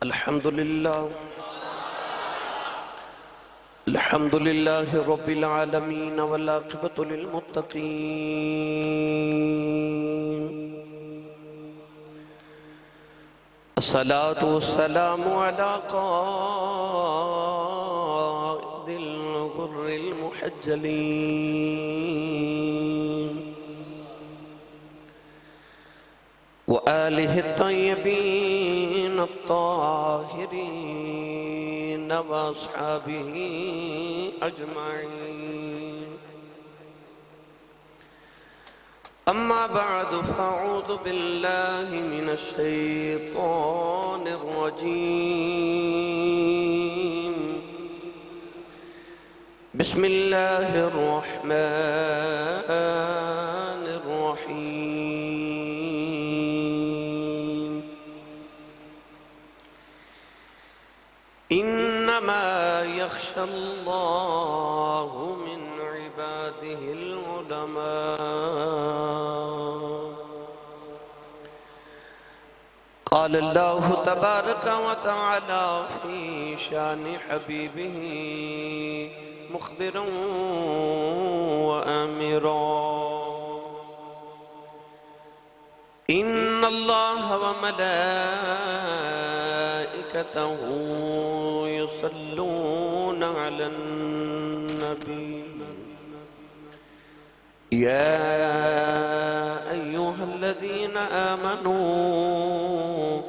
الحمد لله رب العالمين والعاقبة للمتقين الصلاة والسلام على قائد الغر المحجلين وآله الطيبين الطاهرين وأصحابه أجمعين أما بعد فأعوذ بالله من الشيطان الرجيم بسم الله الرحمن الرحيم إنما يخشى الله من عباده العلماء قال الله تبارك وتعالى في شان حبيبه مخبرا وآمرا إن الله وملائكته يصلون على النبي يا أيها الذين آمنوا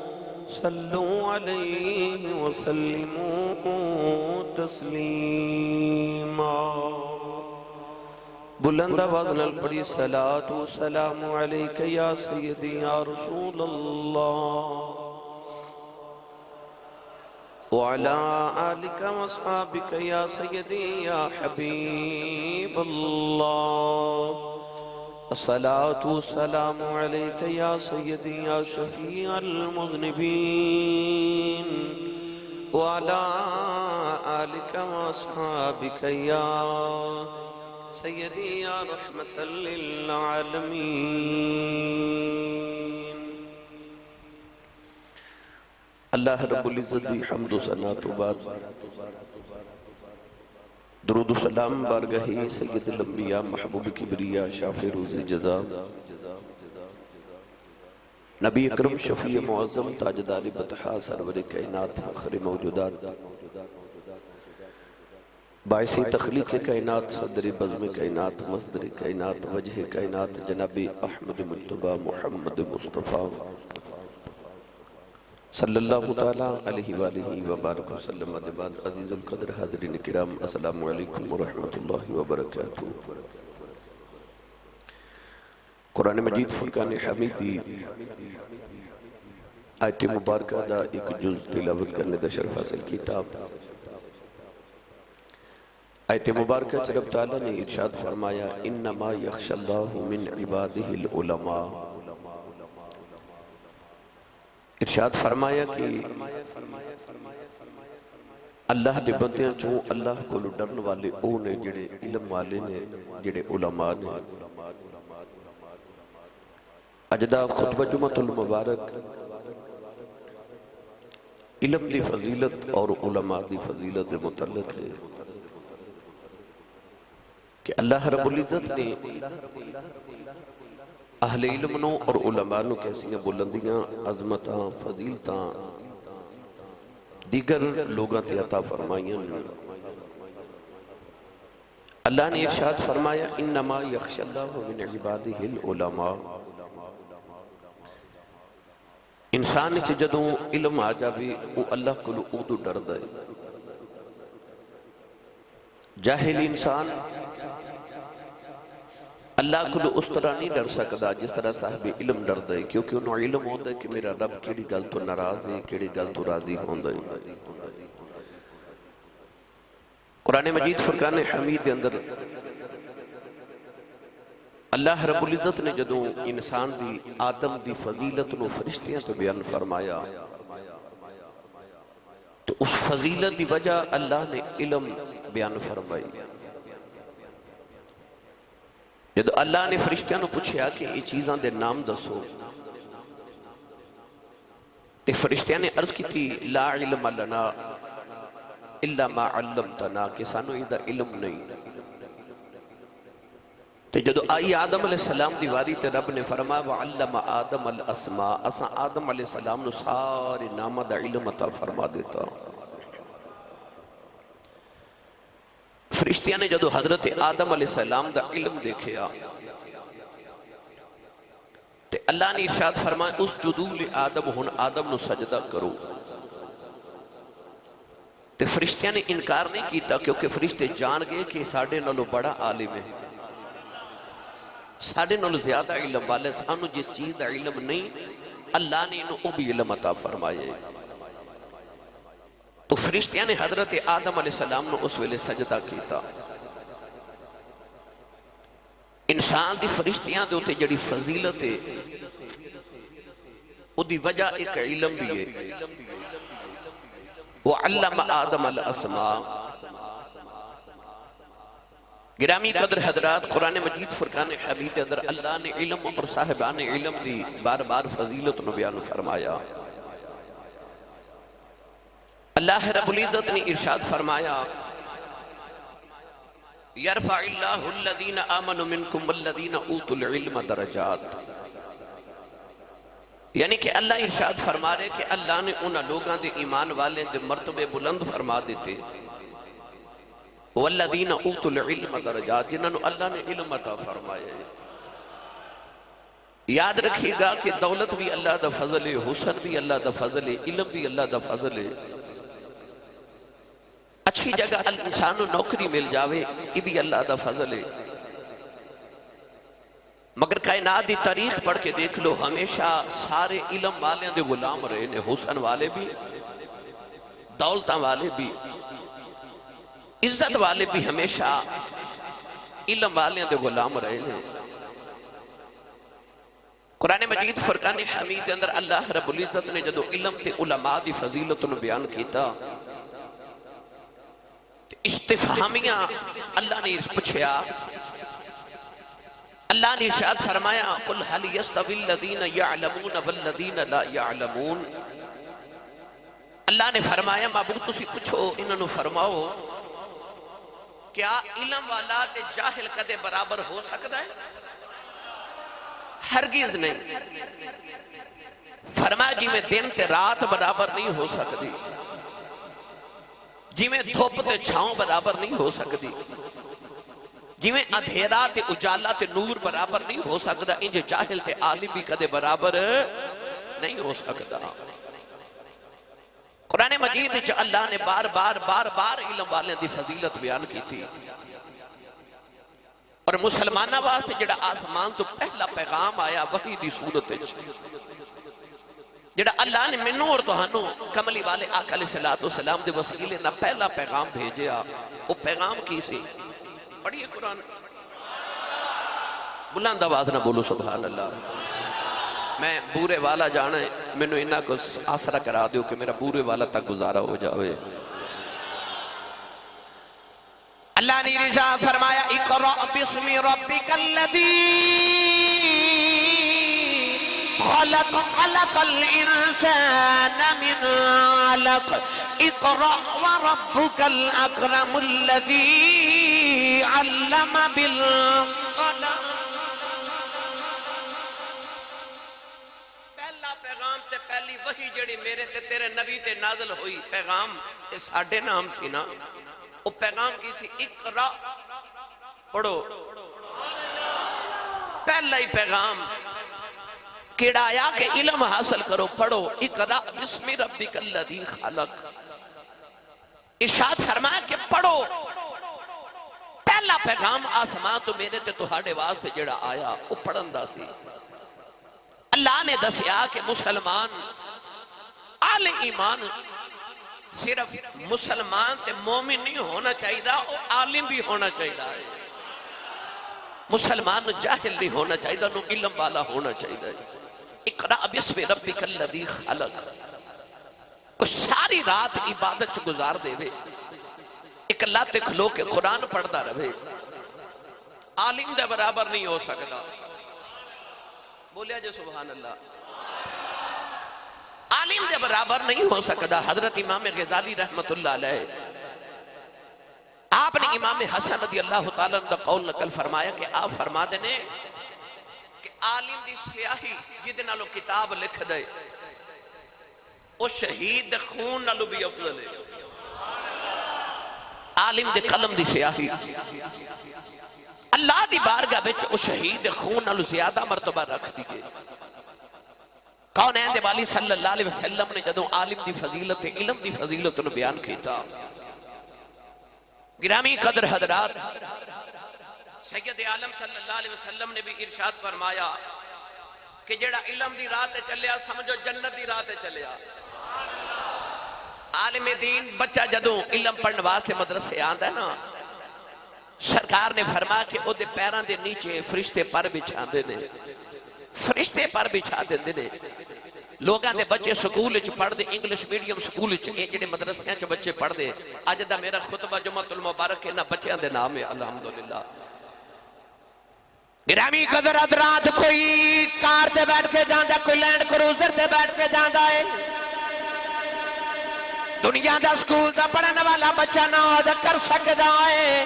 صلوا عليه وسلموا تسلیما بلند آواز نال پڑھی صلاۃ و سلام علیک یا سیدی یا رسول اللہ وعلى آلك وصحابك يا سيدي يا حبيب الله الصلاة والسلام عليك يا سيدي يا شفيع المذنبين وعلى آلك وصحابك يا سيدي يا رحمة للعالمين اللہ رب العزت دی حمد و ثنا تو بعد درود و سلام بارگاہ سید الانبیاء محبوب کبریاء شافع روز جزا نبی اکرم شفیع معظم تاجدار بطحا سرور کائنات فخر موجودات باعث تخلیق کائنات صدر بزم کائنات مصدر کائنات وجہ کائنات جناب احمد مجتبی محمد مصطفیٰ صلی اللہ تعالیٰ علیہ وآلہ وبارک وسلم بعد عزیز القدر حاضرین کرام السلام علیکم ورحمۃ اللہ وبرکاتہ قرآن مجید فرقان حمید دی آیت مبارکہ دا ایک جز تلاوت کرنے دا شرف حاصل کتاب آیت مبارکہ رب تعالیٰ نے ارشاد فرمایا انما یخشى اللہ من عبادہ العلماء ارشاد فرمایا کہ اللہ دے بندیاں چوں اللہ کو ڈرن والے او نے جڑے علم والے نے جڑے علماء نے اجدا خطبہ جمعۃ المبارک علم دی فضیلت اور علماء دی فضیلت دے متعلق ہے کہ اللہ رب العزت نے اہل علم نو اور علماء نو کیسیاں بلندیاں عظمتاں فضیلتاں دیگر لوگاں تے عطا فرمائیاں اللہ نے ارشاد فرمایا انما یخشى اللہ من عبادہ العلماء انسان چ جدوں علم آ جاوے او اللہ کو اودو ڈردا ہے جاہل انسان اللہ کو اس طرح نہیں ڈر سکتا جس طرح صاحب علم ڈر دے کیونکہ انہوں علم ہوتا ہے کہ میرا رب کیڑی گل تو ناراض ہے کیڑی گل تو راضی ہوتا ہے قرآن مجید فرقان حمید کے اندر اللہ رب العزت نے جدوں انسان دی آدم دی فضیلت نو فرشتیاں تو بیان فرمایا تو اس فضیلت دی وجہ اللہ نے علم بیان فرمائی جب اللہ نے فرشتیاں نو پوچھیا کہ یہ چیزاں دے نام دسو تے فرشتیاں نے عرض کی تھی لا علم لنا الا ما علمتنا کہ سانو ایدہ علم نہیں. تے جدو آئی آدم علیہ السلام دی واری تے رب نے فرمایا وعلم آدم الاسماء اساں آدم علیہ السلام نو سارے نامہ دا علم عطا فرما دیتا. فرشتیاں نے جدو حضرت آدم علیہ السلام دا علم دیکھیا تے اللہ نے ارشاد فرمایا اس جدول آدم ہن آدم نو سجدہ کرو. تے فرشتیاں نے انکار نہیں کیتا کیونکہ فرشتے جان گئے کہ ساڑھے نالو بڑا عالم ہے, ساڑھے نالو زیادہ علم والے, سانو جس چیز دا علم نہیں اللہ نے انہوں او بھی علم عطا فرمائے. تو فرشتیاں نے حضرت آدم علیہ السلام نے اس ویلے سجدہ کیتا. انسان دی فرشتیاں دے ہوتے جڑی فضیلت ہے او دی وجہ ایک علم بھی ہے. وَعَلَّمَ آدَمَ الْأَسْمَاءَ. گرامی قدر حضرات, قرآن مجید فرقان حمید اندر اللہ نے علم اور صاحبان علم دی بار بار فضیلت نو بیان فرمایا. اللہ رب العزت نے ارشاد فرمایا یرفع اللہ الذین آمنوا منکم والذین اوتوا العلم درجات. یعنی کہ اللہ ارشاد فرما رہے کہ اللہ نے انہا لوگاں دے ایمان والے دے مرتبے بلند فرما دیتے. والذین اوتوا العلم درجات, جنہوں نے اللہ نے علم عطا فرمایا. یاد رکھیے گا کہ دولت بھی اللہ دا فضل ہے, حسن بھی اللہ دا فضل ہے, علم بھی اللہ دا فضل ہے. اچھی جگہ انسانوں نوکری مل جاوے یہ بھی اللہ دا فضل ہے. مگر کائنات دی تاریخ پڑھ کے دیکھ لو, ہمیشہ سارے علم والے دے غلام رہے نے, حسن والے بھی, دولتاں والے بھی, عزت والے بھی ہمیشہ علم والے دے غلام رہے نے. قرآن مجید فرقان حمید کے اندر اللہ رب العزت نے جدو علم تے علماء دی فضیلت نے بیان کیتا, استفہامیاں اللہ نے پوچھیا. اللہ نے ارشاد فرمایا قل هل يستوي الذين يعلمون والذين لا يعلمون. اللہ نے فرمایا معبود تسی پوچھو انہوں فرماؤ کیا علم والا تے جاہل کدے برابر ہو سکتا ہے؟ ہرگز نہیں. فرمایا جی میں دن تے رات برابر نہیں ہو سکتی, جی میں دھوپ تے چھاؤں برابر نہیں ہو سکتی, جی میں اندھیرا تے اجالا تے نور برابر نہیں ہو سکتا, انج جاہل تے عالم بھی کدے برابر نہیں ہو سکتا. قرآن مجید وچ اللہ نے بار بار علم والے دی فضیلت بیان کی تھی. اور مسلمانہ واسطے جڑا آسمان تو پہلا پیغام آیا وحی دی صورت وچ, جڑا اللہ نے منوں اور تہانوں کملی والے آقا علیہ السلام دے وسیلے نہ پہلا پیغام بھیجیا. وہ پیغام کی سی؟ پڑھیے قرآن, بلند آواز نہ بولو سبحان اللہ. میں بورے والا جانا ہے, میں نے انہاں کو آسرہ کرا دیو کہ میرا بورے والا تک گزارا ہو جاوے. اللہ نے ارشاد فرمایا اقرأ باسم ربک الذی خلق خلق الانسان من علق اقرأ وربک الاکرم الذی علم بالقلم. پہلا پیغام تے پہلی وحی جڑی میرے تے تیرے نبی تے نازل ہوئی, پیغام تے ساڑھے نام سی نا, وہ پیغام کی سی اقرأ, پڑھو. پہلا ہی پیغام کیڑا آیا کہ علم حاصل کرو, پڑھو. اقرأ بسم ربک الذی خلق. ارشاد فرمایا کہ پڑھو. پہلا پیغام آسمان تو میرے تے تہاڈے واسطے جڑا آیا وہ پڑھن دا سی. اللہ نے دسیا کہ مسلمان اہل ایمان صرف مسلمان تے مومن نہیں ہونا چاہیے, وہ عالم بھی ہونا چاہیے. مسلمان جاہل نہیں ہونا چاہیے, انہوں علم والا ہونا چاہیے. اقرأ بسم ربک الذی خلق. کچھ ساری رات عبادت چ گزار دے وے, ایک لات کھلو کے قرآن پڑھتا رہے, عالم دے برابر نہیں ہو سکتا. بولیا جو سبحان اللہ. عالم دے برابر نہیں ہو سکتا. حضرت امام غزالی رحمت اللہ علیہ آپ نے امام حسن رضی اللہ تعالیٰ عنہ قول نقل فرمایا کہ آپ فرما دینے کہ عالم دی سیاہی جدے نالو کتاب لکھ دے او شہید خون نالو بھی افضل ہے. عالم دے قلم دی سیاہی اللہ دی بارگاہ بچ او شہید خون نالو زیادہ مرتبہ رکھ دی گئے. کونین دے والی صلی اللہ علیہ وسلم نے جدوں عالم دی فضیلت علم دی فضیلت نے بیان کیتا. گرامی قدر حضرات سید عالم صلی اللہ علیہ وسلم نے بھی ارشاد فرمایا کہ جڑا علم دی راہ تے چلیا سمجھو جنت دی راہ تے چلیا. عالم دین بچہ جدوں علم پڑھنے واسطے مدرسے آندا ہے نا سرکار نے فرمایا کہ او دے پیران دے نیچے فرشتے پر بچھا دینے فرشتے پر بچھا دینے. لوگاں دے بچے سکول وچ پڑھ دے انگلش میڈیم سکول وچ اے جڑے مدرسیاں چ بچے پڑھ دے اج دا میرا خطبہ جمعہ المبارک انہاں بچیاں دے نام ہے الحمدللہ. گرامی قدر حضرات کوئی کار تے بیٹھ کے جاندا کوئی لینڈ کروزر تے بیٹھ کے جاندا ہے. دنیا دا سکول دا پڑھن والا بچہ نہ ادا کر سکدا ہے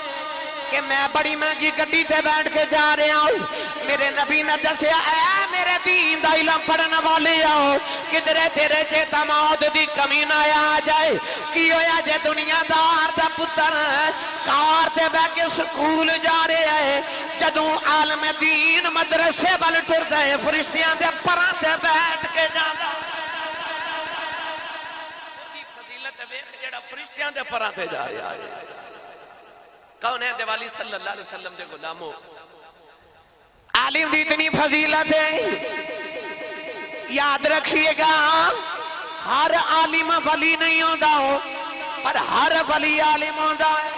کہ میں بڑی مہنگی گڈی تے بیٹھ کے جا رہا ہوں. میرے نبی نے دسیا اے میرے دین دا علم پڑھن والے آؤ کدھرے تیرے چیتا موت دی کمی نہ آ جائے. کی ہویا جے دنیا دار دا پتر کار تے بیٹھ کے سکول جا رہا ہے جدوں عالم دین مدرسے ول ٹردا ہے فرشتیاں دے پراں تے بیٹھ کے جاندا دی فضیلت ویکھ جڑا فرشتیاں دے پراں تے جا رہا ہے. کون ہے دیوالی صلی اللہ علیہ وسلم دے غلاموں عالم دی اتنی فضیلت ہے. یاد رکھیے گا ہر عالم ولی نہیں ہوندا ہو پر ہر ولی عالم ہوندا ہے.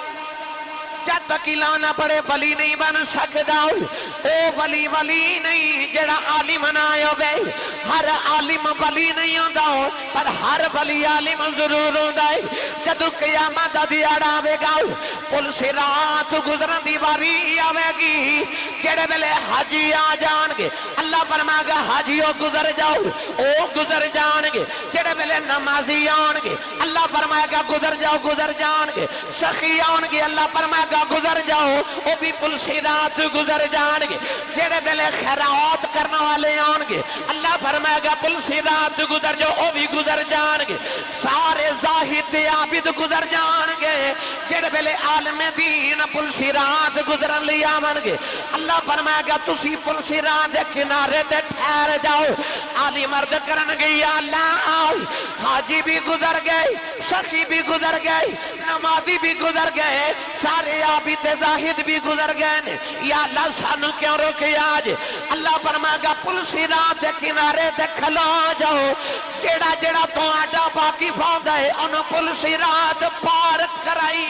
جب تک علم نہ پڑھے ولی نہیں بن سکدا. او ولی ولی نہیں جڑا عالم نہ ہوے. ہر عالم ولی نہیں ہوندا پر ہر ولی عالم ضرور ہوندا ہے. جدوں قیامت دا دیہڑا آوے گا پل صراط گزرن دی واری آوے گی جڑے ویلے حاجی آ جان گے اللہ فرمائے گا حاجیو گزر جاؤ او گزر جان گے. جڑے ویلے نمازی آن گے اللہ فرمائے گا گزر جاؤ گزر جان گے. سخی آن گے اللہ فرمائے گا گزر جاؤ او بھی پل صراط گزر جان گے. جڑے ویلے خیرات کرنے والے آن گے اللہ فرمائے گا پل صراط گزر جاؤ او بھی گزر جان گے. سارے زاہد عابد گزر جان گے. جڑے ویلے عالم دین پل صراط گزرن لئی آون گے اللہ فرمائے گا تسی پل صراط دے کنارے تے ٹھہر جاؤ. عالی مرد کرن گے یا اللہ آؤ. حاجی بھی گزر گئے سخی بھی گزر گئے نمازی بھی گزر گئے سارے عابد زاہد بھی گزر گئے. یا اللہ سانو کیوں روکے آج. اللہ فرمائے گا پل صراط دے کنارے تے کھلو جاؤ. جڑا جڑا تہاڈا باقی فوندا ہے انہوں پل صراط پار کرائی.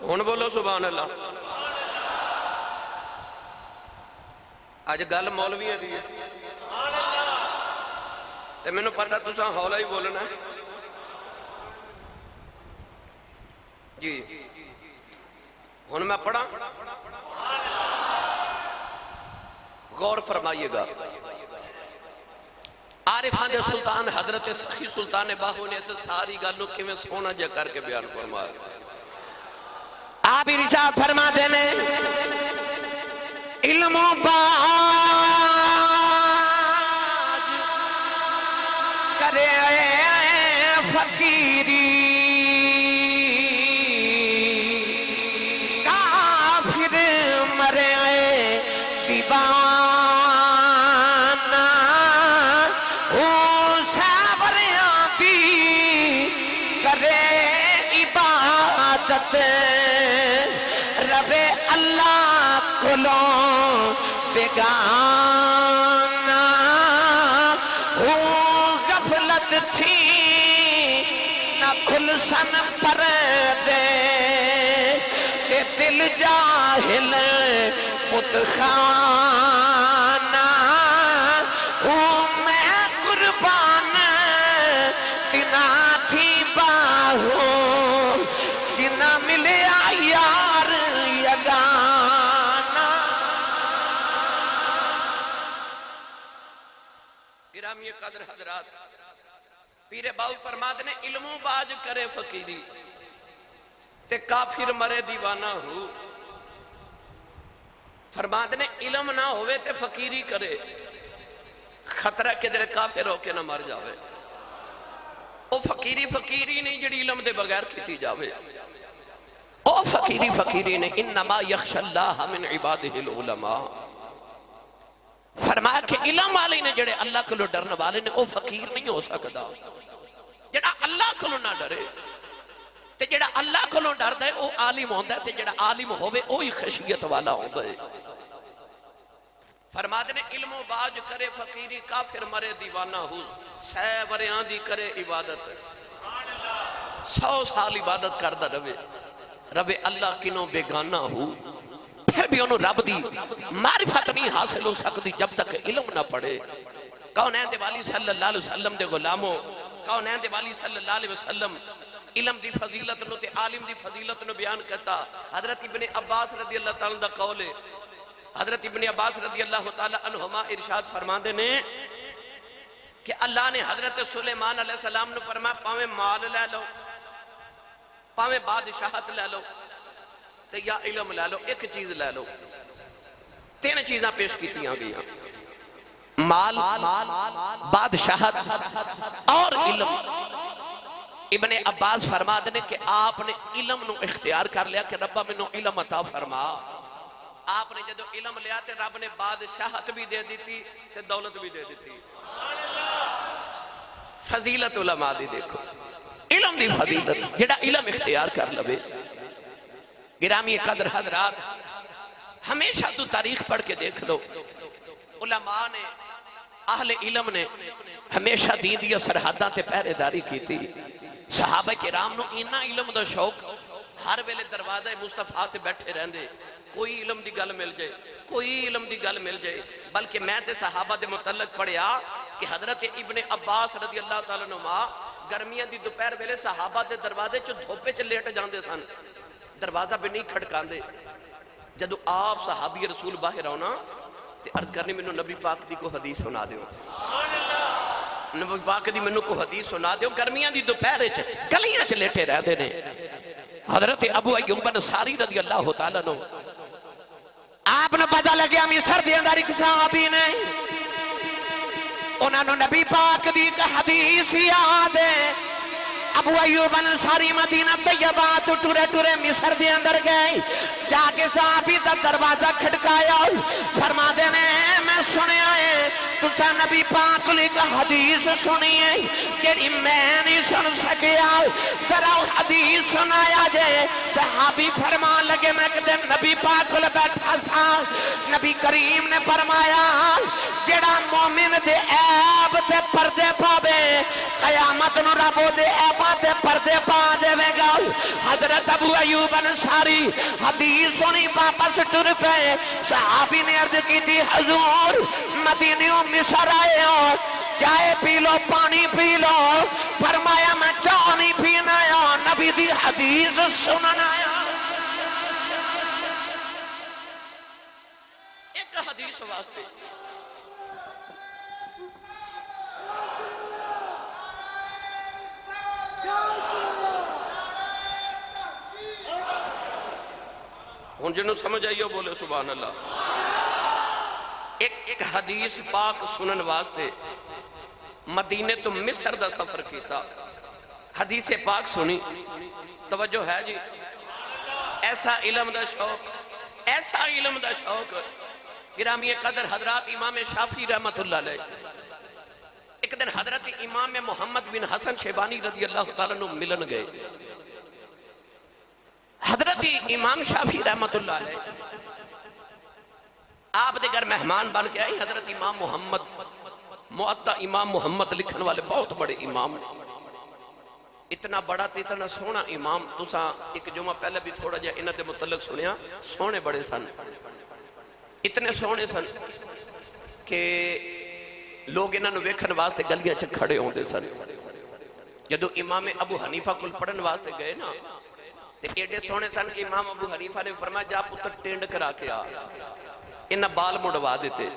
ہن بولو سبحان اللہ. اج گل مولویاں دی ہے تے مینوں پتہ تساں ہولا ہی بولنا ہے جی. ہن میں پڑھا غور فرمائیے گا. عارفان دے سلطان حضرت سخی سلطان باہو نے اسے ساری گل نو کیویں سونا جا کر کے بیان فرمایا. آپ ارشاد فرما دینے علم و باز کرے فقیری کافر مرے دیوانہ ساوریاں دی کرے عبادت رب اللہ کلوں بیگانہ غفلت تھی نہ کھل سن پر دے اے دل جاہل پت خانہ میں قربان تنا تھی با ملیا یار یگانا۔ گرامی قدر حضرات، پیر باؤ فرماتے نے علموں باج کرے فقیری تے کافر مرے دیوانہ ہو۔ فرماتے نے علم نہ ہوئے تے فقیری کرے، خطرہ کہ در کافر ہو کے نہ مر جاوے۔ او فقیری فقیری نہیں جڑی علم دے بغیر کیتی جاوے، او فقیری فقیری نہیں۔ انما یخش اللہ من عبادہ العلماء۔ فرمایا کہ علم والے نے جڑے اللہ کو ڈرنے والے نے، او فقیر نہیں ہو سکتا۔ جڑا اللہ کو نہ ڈرے تے جڑا اللہ کو ڈردا ہے او عالم ہوندا ہے، تے جڑا عالم ہوے اوہی خشیت والا ہوندا ہے۔ فرماتے نے علم و باج کرے فقیری کافر مرے دیوانہ ہو۔ 100 وریاں دی کرے عبادت، 100 سال عبادت کردہ رہے، رب اللہ کنوں بیگانہ ہو، پھر بھی انہوں رب دی معرفت نہیں حاصل ہو سکتی جب تک علم نہ پڑھے۔ کونین دے والی صلی اللہ علیہ وسلم دے غلاموں، کونین دے والی صلی اللہ علیہ وسلم علم دی فضیلت نو تے عالم دی فضیلت نو بیان کرتا۔ حضرت ابن عباس رضی اللہ تعالیٰ دا قول ہے، حضرت ابن عباس رضی اللہ تعالیٰ عنہما ارشاد فرماندے نے کہ اللہ نے حضرت سلیمان علیہ السلام نے فرمایا پاویں مال لے لو، پاویں بادشاہت لے لو تے یا علم لے لو، ایک چیز لے لو۔ 3 چیزاں پیش کیتیاں گیا، مال، بادشاہت اور علم۔ ابن عباس فرما دینے کہ آپ نے علم نو اختیار کر لیا کہ ربا میں نو علم عطا فرما۔ آپ نے جدو علم لیا تے رب نے بادشاہت بھی دے دیتی تے دولت بھی دے دیتی۔ فضیلت علماء دی دیکھو، علم دی فضیلت جڑا علم اختیار کر لبے۔ گرامی قدر حضرات، ہمیشہ تو تاریخ پڑھ کے دیکھ لو، علماء نے، اہل علم نے ہمیشہ دین دیا سرحداں تے پہرے داری کی تھی۔ صحابہ کرام نو اینا علم دا شوق، ہر ویلے دروازہ مصطفیٰ تے بیٹھے رہندے، کوئی علم دی گل مل جائے، کوئی علم دی گل مل جائے۔ بلکہ میں تے صحابہ دے متعلق پڑھیا کہ حضرت ابن عباس رضی اللہ تعالیٰ عنہ گرمیاں دی دوپہر ویلے صحابہ دے دروازے چو دھوپے چ لیٹ جاندے سن، دروازہ بھی نہیں کھڑکاندے۔ جدو آپ صحابی رسول باہر ہونا تے عرض کرنی میں نبی پاک دی کو حدیث سنا دیو، نبی پاک دی منو کو حدیث سنا دیو۔ گرمیاں دی دوپہر چ گلیاں چ لیٹے رہندے نے۔ حضرت ابو ایوب انصاری رضی اللہ تعالیٰ عنہ، آپ نے پتہ لگیا مصر دے اندر ایک صحابی نے، انہاں نو نبی پاک دی ایک حدیث یاد ہے۔ ابو ایوب انصاری مدینہ طیبہ تو ٹورے ٹورے مصر دے اندر گئے، جا کے صحابی دا دروازہ کھٹکایا، فرما دینے میں سنے آئے تسا نبی پاک لے کا حدیث سنیے کہ میں نہیں سن سکیا، ذرا حدیث سنایا جائے۔ صحابی فرمان لگے میں کہ نبی پاک لے بیٹھا سا، نبی کریم نے فرمایا جڑا مومن دے عیب تے پردے پاوے قیامت نو رب دے عیباں تے پردے پا دے گا۔ حضرت ابو ایوب انصاری حدیث سنی واپس ٹر پے۔ صحابی نے عرض کی تھی حضور مدینیوں مصر آئے ہو، چائے پی لو پانی پی لو۔ فرمایا میں چاہ نہیں پینا آیا، نبی دی حدیث سننا آیا۔ ایک حدیث واسطے ہن جنوں سمجھ آئیو بولے سبحان اللہ۔ ایک حدیث پاک سنن واسطے مدینے تو مصر دا سفر کیتا، حدیث پاک سنی، توجہ ہے جی؟ ایسا علم دا شوق، ایسا علم دا شوق۔ گرامی قدر حضرات امام شافعی رحمت اللہ علیہ ایک دن حضرت امام محمد بن حسن شیبانی رضی اللہ تعالیٰ عنہ ملن گئے۔ حضرت امام شافعی رحمت اللہ علیہ آپ دے گھر مہمان بن کے آئی۔ حضرت امام محمد معطا امام محمد لکھن والے بہت بڑے امام، اتنا بڑا تے اتنا سونا امام۔ تساں ایک جمعہ پہلے بھی تھوڑا جا انہاں دے متعلق سنیا، سونے بڑے سن، اتنے سونے سن کہ لوگ انہاں نو ویکھن واسطے گلیاں چ کھڑے ہوندے سن۔ جدو امام ابو حنیفہ کل پڑھن واسطے گئے نا تے ایڈے سونے سن کہ امام ابو حنیفہ نے فرمایا جا پتر ٹینڈ کرا کے آ، انہاں بال مڑوا دیتے.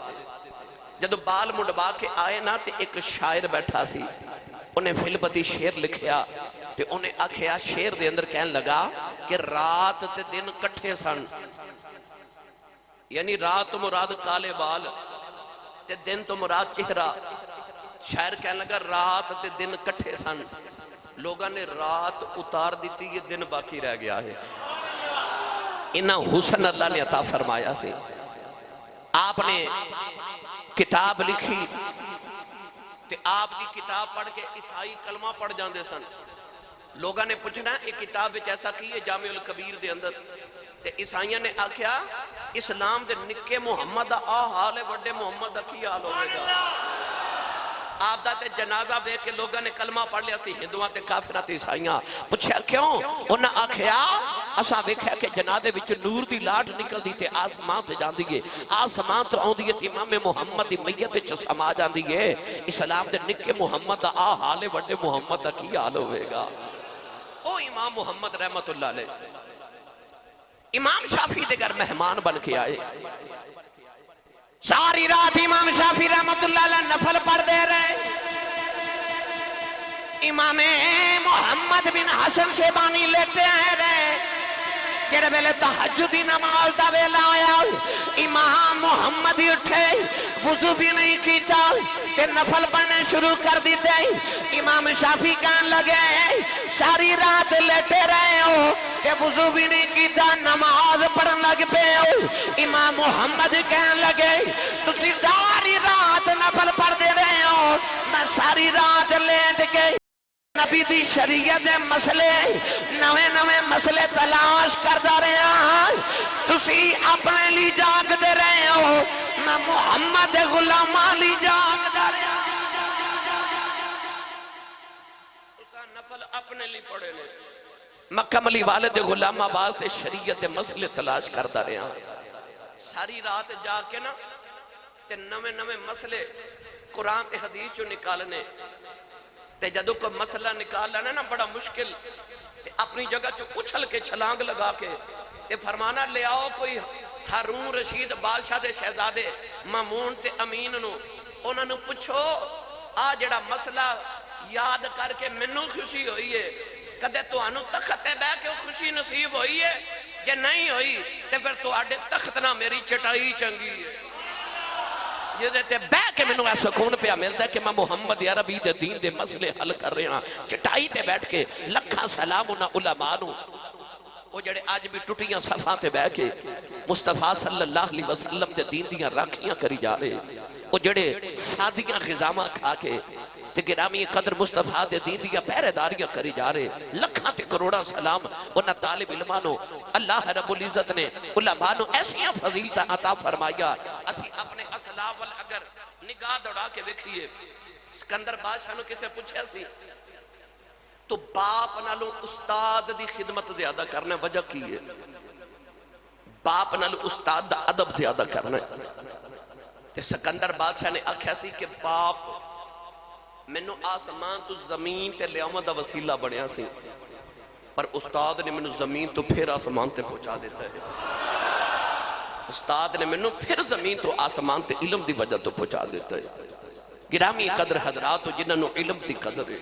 جدو بال مڑوا کے آئے نا تے ایک شاعر بیٹھا سی، انہیں فلبدی شیر لکھیا تے انہیں آکھیا شیر دے اندر کہن لگا کہ رات تے دن کٹھے سن، یعنی رات تو مراد کالے بال تے دن تو مراد چہرہ. شاعر کہنے لگا رات تے دن کٹھے سن، لوگاں نے رات اتار دیتی، یہ دن باقی رہ گیا ہے. انہاں حسن اللہ نے عطا فرمایا سے. آپ نے کتاب لکھی تے آپ کی کتاب پڑھ کے عیسائی کلمہ پڑھ جاندے سن. لوگاں نے پوچھنا ایک کتاب وچ ایسا کی ہے جامع الکبیر دے اندر، تے عیسائیاں نے آکھیا اسلام دے نکے محمد دا آ حال ہے، وڈے محمد دا کی حال ہوئے گا. آپ دا تے جنازہ بے کے لوگاں نے کلمہ پڑھ لیا سی، ہندوان تے کافرات عیسائیاں. پوچھا کیوں؟ انہاں آکھیا اساں ویکھیا کہ جنازے وچ نور دی لاٹ نکل دی تے آسمان تے جاندی ہے، آسمان تے آندی ہے تے امام محمد دی میت وچ سما جاندی ہے. اسلام دے نکے محمد دا آ حال ہے، وڈے محمد دا کی حال ہوئے گا. او امام محمد رحمت اللہ علیہ امام شافعی دے گھر مہمان بن کے آئے. ساری رات امام شافعی رحمت اللہ علیہ نفل پڑھ دے رہے. امام محمد بن حسن شیبانی لیتے آئے رہے. جڑے ویلے تہجدی نماز دا ویلا آیا امام محمد اٹھے، وضو بھی نہیں کیتا کہ نفل پڑھنے شروع کر دیتے. امام شافعی کہنے لگے ساری رات لیٹے رہے ہو کہ وضو بھی نہیں کیتا، نماز پڑھن لگ پے ہو. امام محمد کہنے لگے تسی ساری رات نفل پڑھ دے رہے ہو، میں ساری رات لیٹ کے نبی دی شریعت دے مسئلے نوے نوے مسئلے تلاش کردہ رہے ہیں. تسی اپنے لی جاگ دے رہے ہو، میں محمد غلامہ لی جاگ دے رہے ہیں. تسا نفل اپنے لی پڑھے لے، مکہ ملی والد غلام آباز دے شریعت دے مسئلے تلاش کردہ رہے ہیں. ساری رات جا کے نا تے نوے نوے مسئلے قرآن تے حدیث جو نکالنے تے جدو کوئی مسئلہ نکال لینا نا بڑا مشکل تے اپنی جگہ چو اچھل کے چھلانگ لگا کے تے فرمانا لے آؤ کوئی ہارون رشید بادشاہ دے شہزادے مامون تے امین نو، انہوں نے پوچھو آ جڑا مسئلہ یاد کر کے منوں خوشی ہوئی ہے، کدے تو انو تختے بے کے خوشی نصیب ہوئی ہے جے نہیں ہوئی تے پھر تو آڈے تختنا میری چٹائی چنگی ہے. یہ دیتے بے کے منوں ایسا سکون پہ ملتا ہے کہ میں محمد عربی دے دین دے مسئلے حل کر رہے ہیں. چٹائی تے بیٹھ کے لکھاں سلام انہا علماء نو، وہ جڑے آج بھی ٹوٹیاں صفحہ تے بیٹھ کے مصطفیٰ صلی اللہ علیہ وسلم دے دین دیاں راکھیاں کری جا رہے، وہ جڑے سادیاں غذامہ کھا کے تے گرامی قدر مصطفیٰ دے دین دیاں پہرے داریاں کری جا رہے. لکھاں تے کروڑاں سلام انہا طالب علمانو. اللہ رب العزت نے علماء نو ایسیاں فضیلتاں عطا فرمایا. اسی اپنے اسلاف اگر نگاہ دوڑا کے وکھئیے اسکندر بادشاہ نو کسے پوچھے سی تو باپ نالو استاد دی خدمت زیادہ کرنا وجہ کی ہے؟ باپ نالو استاد دا ادب زیادہ کرنا ہے. تے سکندر بادشاہ نے آکھیا سی کہ باپ مینو آسمان تو زمین تے لیاون دا وسیلہ بنیا سی، پر استاد نے مینو زمین تو پھر آسمان تے پہنچا دیتا ہے. استاد نے مینو پھر زمین تو آسمان تے علم دی وجہ تو پہنچا دیتا ہے. گرامی قدر حضرات جنہوں علم دی قدر ہے،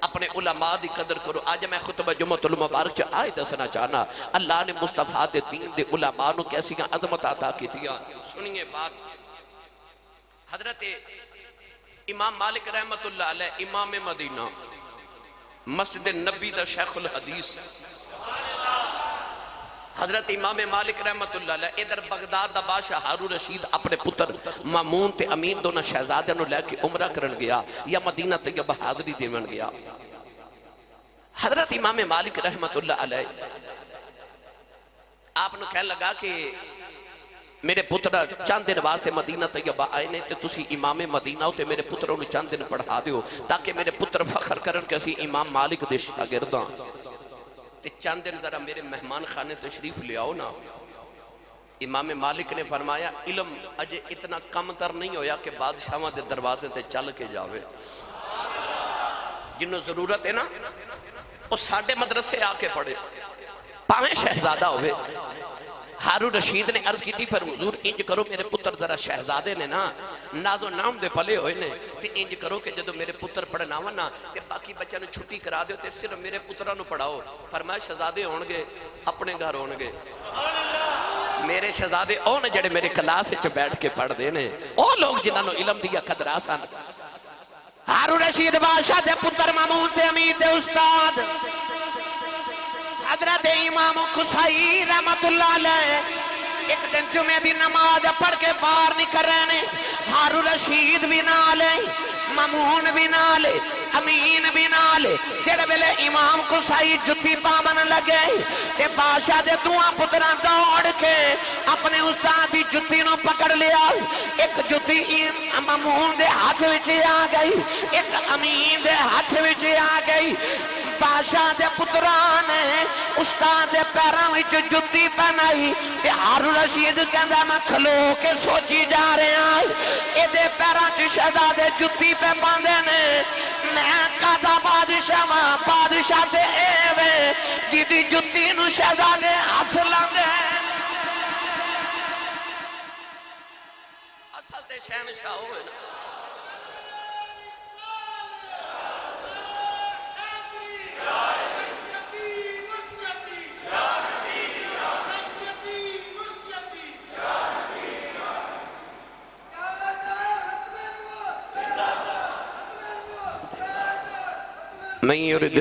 اپنے علماء دی قدر کرو. آج میں خطبہ جمعۃ المبارک چا آئے دسنا چاہنا اللہ نے مصطفیٰ دے دین دے علماء نو کیسی عظمت عطا کی دیا. سنیے بات، حضرت امام مالک رحمت اللہ علیہ امام مدینہ مسجد نبی دا شیخ الحدیث، حضرت امام مالک رحمت اللہ علیہ ادھر بغداد دا بادشاہ ہارون رشید اپنے پتر مامون تے امین دونہ شہزادے نو لے کے عمرہ کرن گیا یا مدینہ طیبہ حاضری دیون گیا. حضرت امام مالک رحمت اللہ علیہ آپ نے کہنے لگا کہ میرے پتر چند دن واسطے مدینہ طیبہ آئے نے تے تسی امام مدینہ ہوتے میرے پتروں نے چند دن پڑھا دیو تاکہ میرے پتر فخر کرن کہ اسی امام مالک دے شاگرداں تے چند دن ذرا میرے مہمان خانے تشریف لے آؤ نا. امام مالک نے فرمایا علم اجے اتنا کم تر نہیں ہویا کہ بادشاہاں دے دروازے تے چل کے جاوے. جنہوں ضرورت ہے نا وہ ساڑھے مدرسے آ کے پڑھے. پاویں شہزادہ ہوئے. ہارون رشید نے عرض کی تھی پر حضور انج کرو میرے پتر ذرا شہزادے نے نا ناز و نام دے پلے ہوئے نے تے انج کرو کہ جدو میرے پتر پڑھنا نا تے باقی بچہ نے چھٹی کرا دیو تے صرف میرے پترہ نو پڑھاؤ. فرمایا شہزادے ہونگے اپنے گھر ہونگے, میرے شہزادے اونے جڑے میرے کلاس وچ بیٹھ کے پڑھ دینے او لوگ جنہاں نو علم دیا قدر آسان. ہارون رشید بادشاہ دے پتر مامون دے امید دے استاد حضرت امام قصائی رحمت اللہ علیہ ایک دن جمعہ دی نماز پڑھ کے باہر نکل رہے ہیں. ہارون رشید بھی نالے, مامون بھی نالے, امین بھی نالے. جڑے ویلے امام قصائی جتی پامن لگے تے بادشاہ دے دعا پتراں دوڑ کے اپنے استاد دی جتی نو پکڑ لیا. ایک جتی مامون دے ہاتھ وچ آ گئی, ایک امین دے ہاتھ وچ آ گئی. بادشاہ دے پتران نے استاد دے پیراں وچ جتی پہنائی تے ہارون رشید کہندا میں کھلو کے سوچی جا رہا اے دے پیراں چ شہزادے جتی پہ باندھے نے. میں کہدا بادشاہ ماں بادشاہ تے اے وے جدی جتی نو شہزادے ہاتھ لاندے اصل تے شہنشاہ ہوئے نا. من يرد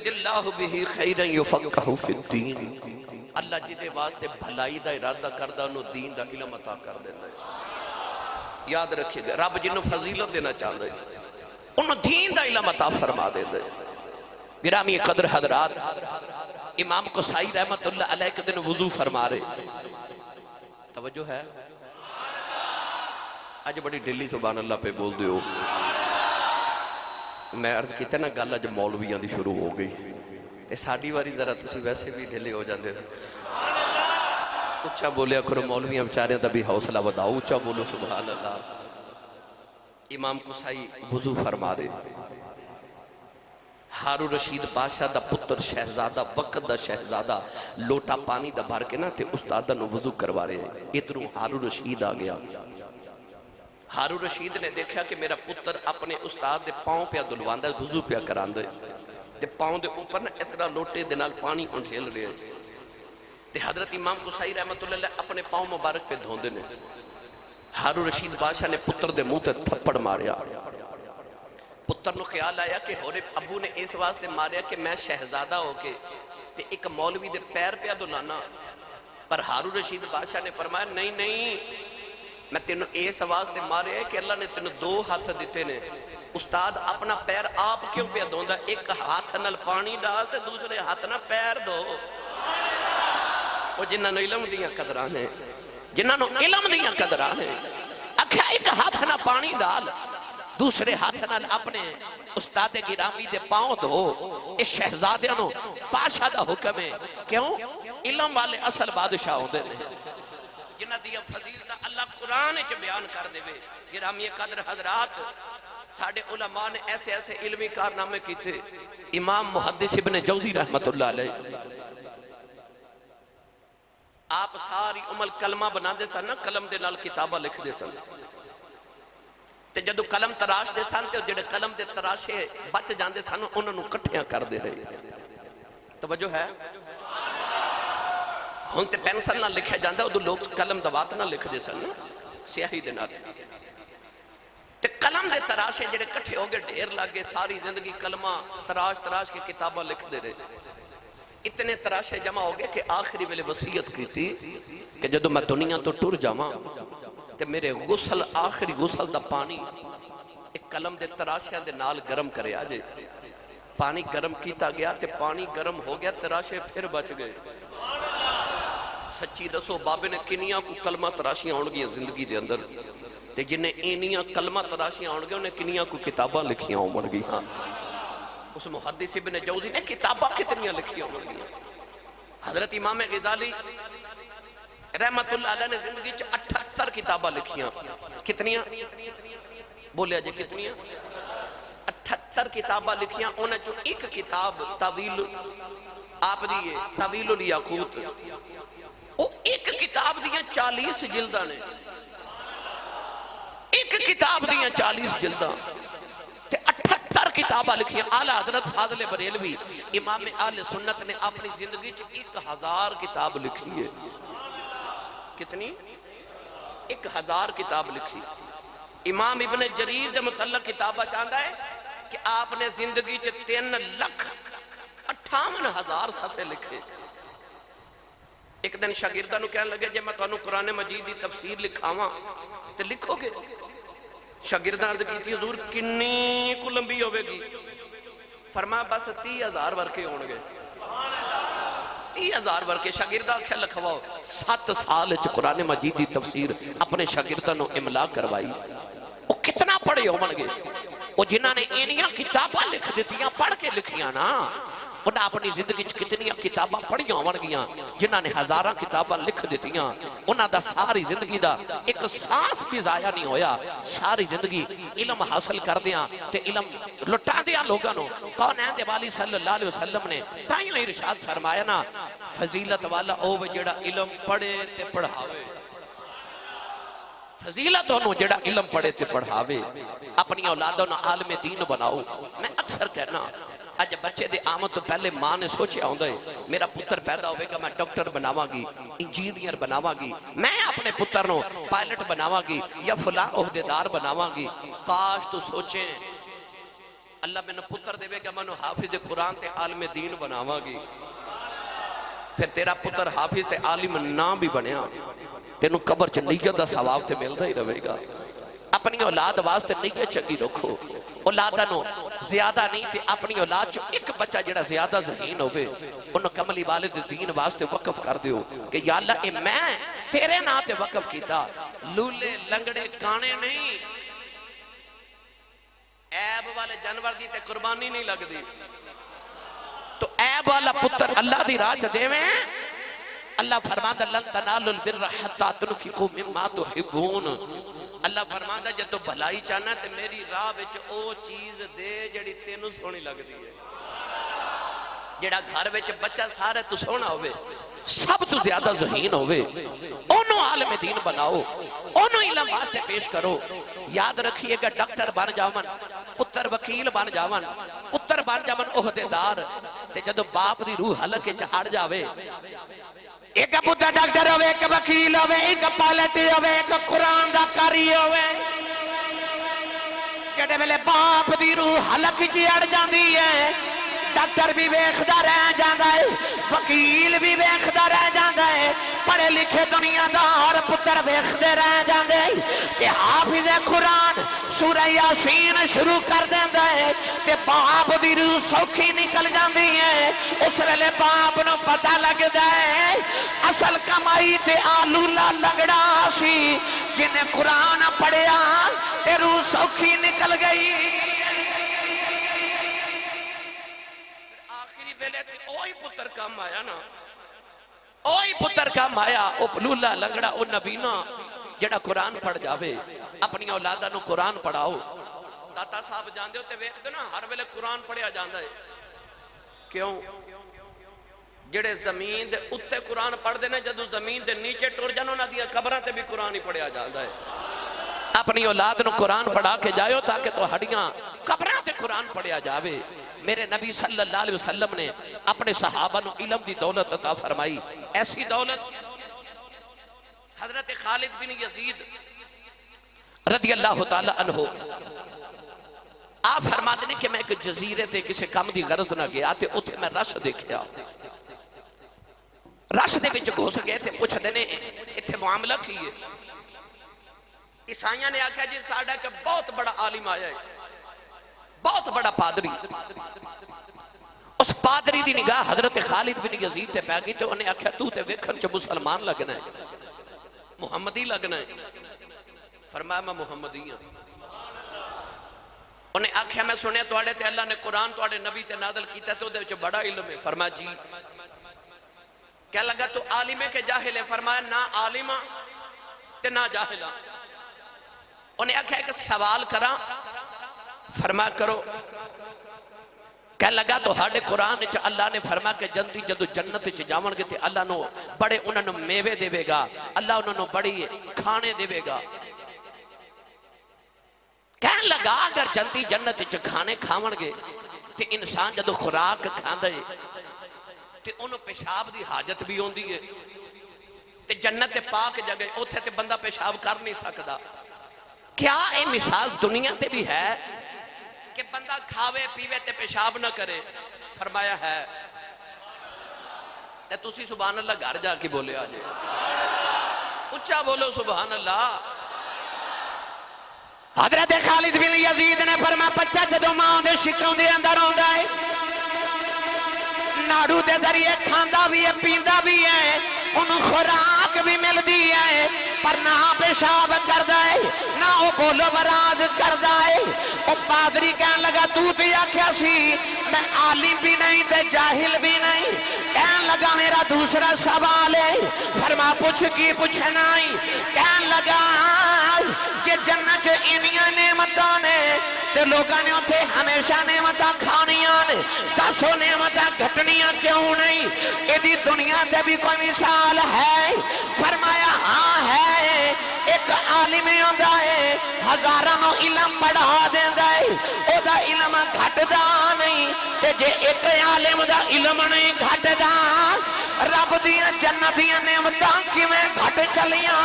اللہ به خیرا یفقہ فی الدین. اللہ جدے واسطے بھلائی دا ارادہ کردہ انہوں دین دا علم عطا کر دینا ہے. یاد رکھیے گا رب جنہوں فضیلت دینا چاہتا ہے انہوں دین دا علم عطا فرما دینا ہے. گرامی قدر حضرات, امام قصائی رحمت اللہ علیہ کے دن وضو فرما رہے. توجہ ہے آج بڑی ڈیلی سبحان اللہ پہ بول دیو. میں عرض کیتے نا گل آج مولویاں دی شروع ہو گئی تے ساڈی واری ذرا تسی ویسے بھی ڈیلی ہو جاندے. اچھا بولیا کرو مولویاں بیچاریاں دا بھی حوصلہ وداؤ, اچھا بولو سبحان اللہ. امام قصائی وضو فرما رہے. ہارون رشید بادشاہ دا پتر شہزادہ وقت دا شہزادہ لوٹا پانی دا بھر کے نا تے استادہ نو وضو کروا رہے ہیں. ادھروں ہارون رشید آ گیا. ہارون رشید نے دیکھا کہ میرا پتر اپنے استاد دے پاؤں پہ دلواندہ وضو پہ کراندے تے پاؤں دے اوپر نا اس طرح لوٹے دنال پانی انڈھیل رہے تے حضرت امام قصائی رحمت اللہ علیہ اپنے پاؤں مبارک پہ دھوندے نے. ہارون رشید بادشاہ نے پتر دے منہ تے تھپڑ ماریا. پتر نو خیال آیا کہ ہورے ابو نے اس واسطے ماریا کہ میں شہزادہ ہو کے تے ایک مولوی دے پیر پہ دلانا. پر ہارون رشید بادشاہ نے فرمایا نہیں نہیں, میں تینوں اس واسطے مارے ہے کہ اللہ نے تینوں دو ہاتھ دیتے نے. استاد اپنا پیر آپ کیوں پہ دھوندا, ایک ہاتھ نال پانی ڈال تے دوسرے ہاتھ نال پیر دھو. وہ جنہاں نو علم دیاں قدران ہیں, جنہاں نو علم دیاں قدران ہیں, اکھا ایک ہاتھ نال پانی ڈال دوسرے ہاتھ نال اپنے استاد گرامی دے پاؤں دھو. اس شہزادیاں نو بادشاہ دا حکم ہے. کیوں؟ علم والے اصل بادشاہ ہوندے نے جنہ دیا فضیلتہ اللہ قرآن چ بیان کر دے وے. گرامی قدر حضرات, ساڑھے علماء نے ایسے ایسے علمی کارنامے کی تھے. امام محدث ابن جوزی رحمت اللہ علیہ آپ ساری عمل کلمہ بنا دے سن, قلم دے نال کتابہ لکھ دے سن تے جدو قلم تراش دے سن تے جڑے قلم دے تراشے بچ جاندے سن انہوں نے کٹھیاں کر دے رہے. توجہ ہے ہون تے پینسل نہ لکھے جاندہ ادھو لوگ قلم دوات نہ لکھ دے سن سیاہی دے نہ تے قلم دے تراشے جڑے کٹھے ہو گئے ڈھیر لگے ساری زندگی کلمہ تراش کے کتابہ لکھ دے رہے. اتنے تراشے جمع ہو گئے کہ آخری میں وصیت کی تھی کہ جدو میں دنیا تو ٹر جاواں تے میرے غسل آخری غسل دا پانی ایک قلم دے تراشے دے نال گرم کرے آجے. پانی گرم کیتا گیا تے پانی گرم ہو گیا, تراشے پھر بچ گئے. سچی دسو بابے نے کنیاں کو کلمہ تراشیاں ہون گیا زندگی دے اندر تے جنہیں اینیاں کلمہ تراشیاں ہون گیا انہیں کنیاں کو کتاباں لکھیاں ہون گئی. ہاں اس محدث ابن جوزی نے کتاباں کتنیاں لکھیاں ہون گیا. حضرت امام غزالی رحمت اللہ علیہ نے زندگی چ 78 کتاباں لکھیاں. کتنیاں بولیا جی کتنیاں 78 کتاباں لکھیاں، انہاں چوں ایک کتاب طویل آپ دیئے طویل الیاقوت، وہ ایک کتاب دیاں 40 جلدہ نے، ایک کتاب دیاں 40 جلدہ تے 78 کتاباں لکھیاں۔ اعلیٰ حضرت فاضل بریلوی امام اہل سنت نے اپنی زندگی 1000 کتاب لکھی ہے۔ کتنی؟ 1000 کتاب لکھی۔ امام ابن جریر دے متعلق کتابہ چاہتا ہے کہ آپ نے زندگی 3,58,000 صفحے لکھے۔ ایک دن شاگردہ نو کہنے لگے جے میں تو انہوں قرآن مجید دی تفسیر لکھاواں تو لکھو گے؟ شاگردہ عرض کی تھی حضور کنی کو لمبی ہوئے گی؟ فرمایا بس 30,000 ورکے ہون گے۔ 30,000 ورکے شاگردہ کیا لکھواؤ؟ 7 سال قرآن مجید دی تفسیر اپنے شاگردہ نو املا کروائی۔ وہ کتنا پڑھے ہون گے؟ وہ جنہاں نے انیاں کتاباں لکھ دیتیاں پڑھ کے لکھیاں نا، انہاں اپنی زندگی کتنی کتاباں پڑھیاں ہون گیاں، جنہاں نے 1000 کتاباں لکھ دیتیاں، انہاں دا ساری زندگی دا ایک سانس بھی ضائع نہیں ہویا، ساری زندگی علم حاصل کر دیاں تے علم لٹا دیاں لوگاں نو۔ کونین دے والی صلی اللہ علیہ وسلم نے تائیوں ارشاد فرمایا نا، فضیلت والا اوہ جڑا علم پڑھے تے پڑھاوے، فضیلت انہوں جڑا علم پڑھے تے پڑھاوے، اپنی اولادوں نے عالم دین بناؤ۔ میں اکثر کہنا آج بچے دے آمد تو پہلے ماں نے سوچے آؤں دے میرا پتر پیدا ہوئے گا، میں ڈاکٹر بناواں گی، انجینئر بناواں گی، میں اپنے پتر نو پائلٹ بناواں گی یا فلاں عہدیدار بناواں گی۔ کاش تو سوچیں اللہ میں نے پتر دے گا میں نے حافظ قرآن تے عالم دین بناواں گی، پھر تیرا پتر حافظ تے عالم نہ بھی بنیا تینوں قبر چ نیت دا ثواب تے ملدا ہی رہے گا۔ اپنی اولاد واسطے نیت چنگی رکھو، اولاداں نو زیادہ نہیں تے اپنی اولاد چوں ایک بچہ جڑا زیادہ ذہین ہوئے انہوں کملی والد دین واسطے وقف کر دیو کہ یا اللہ اے میں تیرے نا تے وقف کیتا، لولے لنگڑے گانے نہیں، عیب والے جانور دی تے قربانی نہیں لگ دی، تو عیب والا پتر اللہ دی راہ دے میں اللہ فرماتا لن تنالوا البر حتی تنفقوا مما تحبون۔ اللہ فرماتا جب تو بھلائی چاہنا تے میری راہ وچ او چیز دے جڑی تینوں سونی لگ دی ہے، جڑا گھر وچ بچہ سارے تو سونا ہوئے، سب تو زیادہ ذہین ہوئے، انہوں عالم دین بناؤ، انہوں علم واسطے پیش کرو۔ یاد رکھیے گا ڈاکٹر بن جاون، پتر وکیل بن جاون، پتر بن جاون عہدیدار، تے جدو باپ دی روح حلقے چڑھ جاوے، ایک پتر ڈاکٹر ہوئے، ایک وکیل ہوئے، ایک پائلٹ ہوئے، ایک قرآن دا قاری ہوئے، جڑے ویلے باپ دی روح حلق چ اڑ جاندی ہے، ڈاکٹر بھی ویکھدا رہ جاندا ہے، وکیل بھی ویکھدا رہ جاندا ہے، پڑھے لکھے دنیا دار پتر ویکھدے رہ جاندے، تے حافظ قرآن سورہ یاسین شروع کر دیندا ہے تے باپ دی روح سوکھی نکل جاندی ہے۔ اس ویلے باپ نو پتہ لگدا ہے اصل کمائی تے آلولا لنگڑا سی، جن قرآن پڑھیا تے روح سوکھی نکل گئی۔ آخری ویلے تے اوہی پتر کام آیا نا، اوہی پتر کام آیا، او پلولا لنگڑا او نبینا جڑا قرآن پڑھ جاوے۔ اپنی اولادہ نو قرآن پڑھاؤ۔ داتا صاحب جاندے ہو تے ویکھ دے نا ہر ویلے قرآن پڑھیا جاندہ ہے، کیوں؟ جڑے زمین دے اتے قرآن پڑھ دینے جدو زمین دے نیچے ٹور جانو نا دیا قبران تے بھی قرآن ہی پڑھیا جاندہ ہے۔ اپنی اولاد نو قرآن پڑھا کے جائیو تاکہ تو ہڈیاں قبران تے قرآن پڑھیا جاوے۔ میرے نبی صلی اللہ علیہ وسلم نے اپنے صحابہ نو علم دی دولت عطا فرمائی، ایسی دولت حضرت خالد بن یزید رضی اللہ تعالی عنہ آپ فرما دینے کہ میں ایک جزیرے تے کسی کام دی غرض نہ گیا تے اتھے میں رش دیکھیا، رش دے بچ گھوس گئے تے پوچھ دینے اتھے معاملہ کیے، عیسائیاں نے آکھا جی ساڑھا کہ بہت بڑا عالم آیا ہے، بہت بڑا پادری۔ اس پادری دی نگاہ حضرت خالد بن یزید تے پہ گئی تے انہیں آکھا تو تے ویکھن چا مسلمان لگنا ہے، محمدی لگنا ہے۔ فرمایا میں محمدی ہوں۔ انہیں آکھا میں سنے توڑے تے اللہ نے قرآن توڑے نبی تے نازل کیتا تو دے بڑا علم ہے۔ فرمایا جی۔ کیا لگا تو عالم ہے کہ جاہل ہے؟ فرمایا نہ عالم تے نہ جاہل۔ انہیں آکھا ایک سوال کرا، فرما کرو. کہنے لگا تو ہاڑے قرآن چ اللہ نے فرما کہ جنتی جدو جنت چ جاون گے تے اللہ نو بڑے انہوں نے میوے دے گا, اللہ انہوں نے بڑی کھانے دے گا. کہنے لگا اگر جنتی جنت چ کھانے کھاون گے تے انسان جدو خوراک کھاندے تے انہوں پیشاب دی حاجت بھی ہوندی ہے, تے جنت پاک جگہ اوتھے تے بندہ پیشاب کر نہیں سکدا. کیا اے مثال دنیا تے بھی ہے کہ بندہ کھاوے پیوے تے پیشاب نہ کرے؟ فرمایا ہے. تے تسی سبحان اللہ گھر جا کے بولے آجے, اچھا بولو سبحان اللہ. حضرت خالد بن یزید نے فرمایا بچہ جدو ماں دے شکوں دے اندر ہوندا ہے ناڑو دے ذریعے کھاندا بھی ہے پیندا بھی ہے, انہوں خوراک بھی مل دی ہے, پر نہ پیشاب کردا ہے نہ وہ بولو براز کردا ہے. وہ پادری کہنے لگا تو تے آکھیا سی میں عالم بھی نہیں تے جاہل بھی نہیں. کہنے لگا میرا دوسرا سوال ہے. فرما پوچھ کی پوچھنا ہی. کہنے لگا کہ جنت انیاں نعمتاں نے تے لوگاں نے اتھے ہمیشہ نعمتاں کھانیاں نے, دسو نعمتاں گھٹنیاں کیوں نہیں؟ ایدی دنیا تے بھی کوئی مثال ہے؟ فرمایا ہاں ہے. ایک عالم ہوندا ہے ہزاراں علم پڑھا دیندا ہے, او دا علم گھٹدا نہیں. تے جے ایک عالم دا علم نہیں گھٹدا رب دیاں جنت دیاں نعمتاں کیویں گھٹ چلیاں؟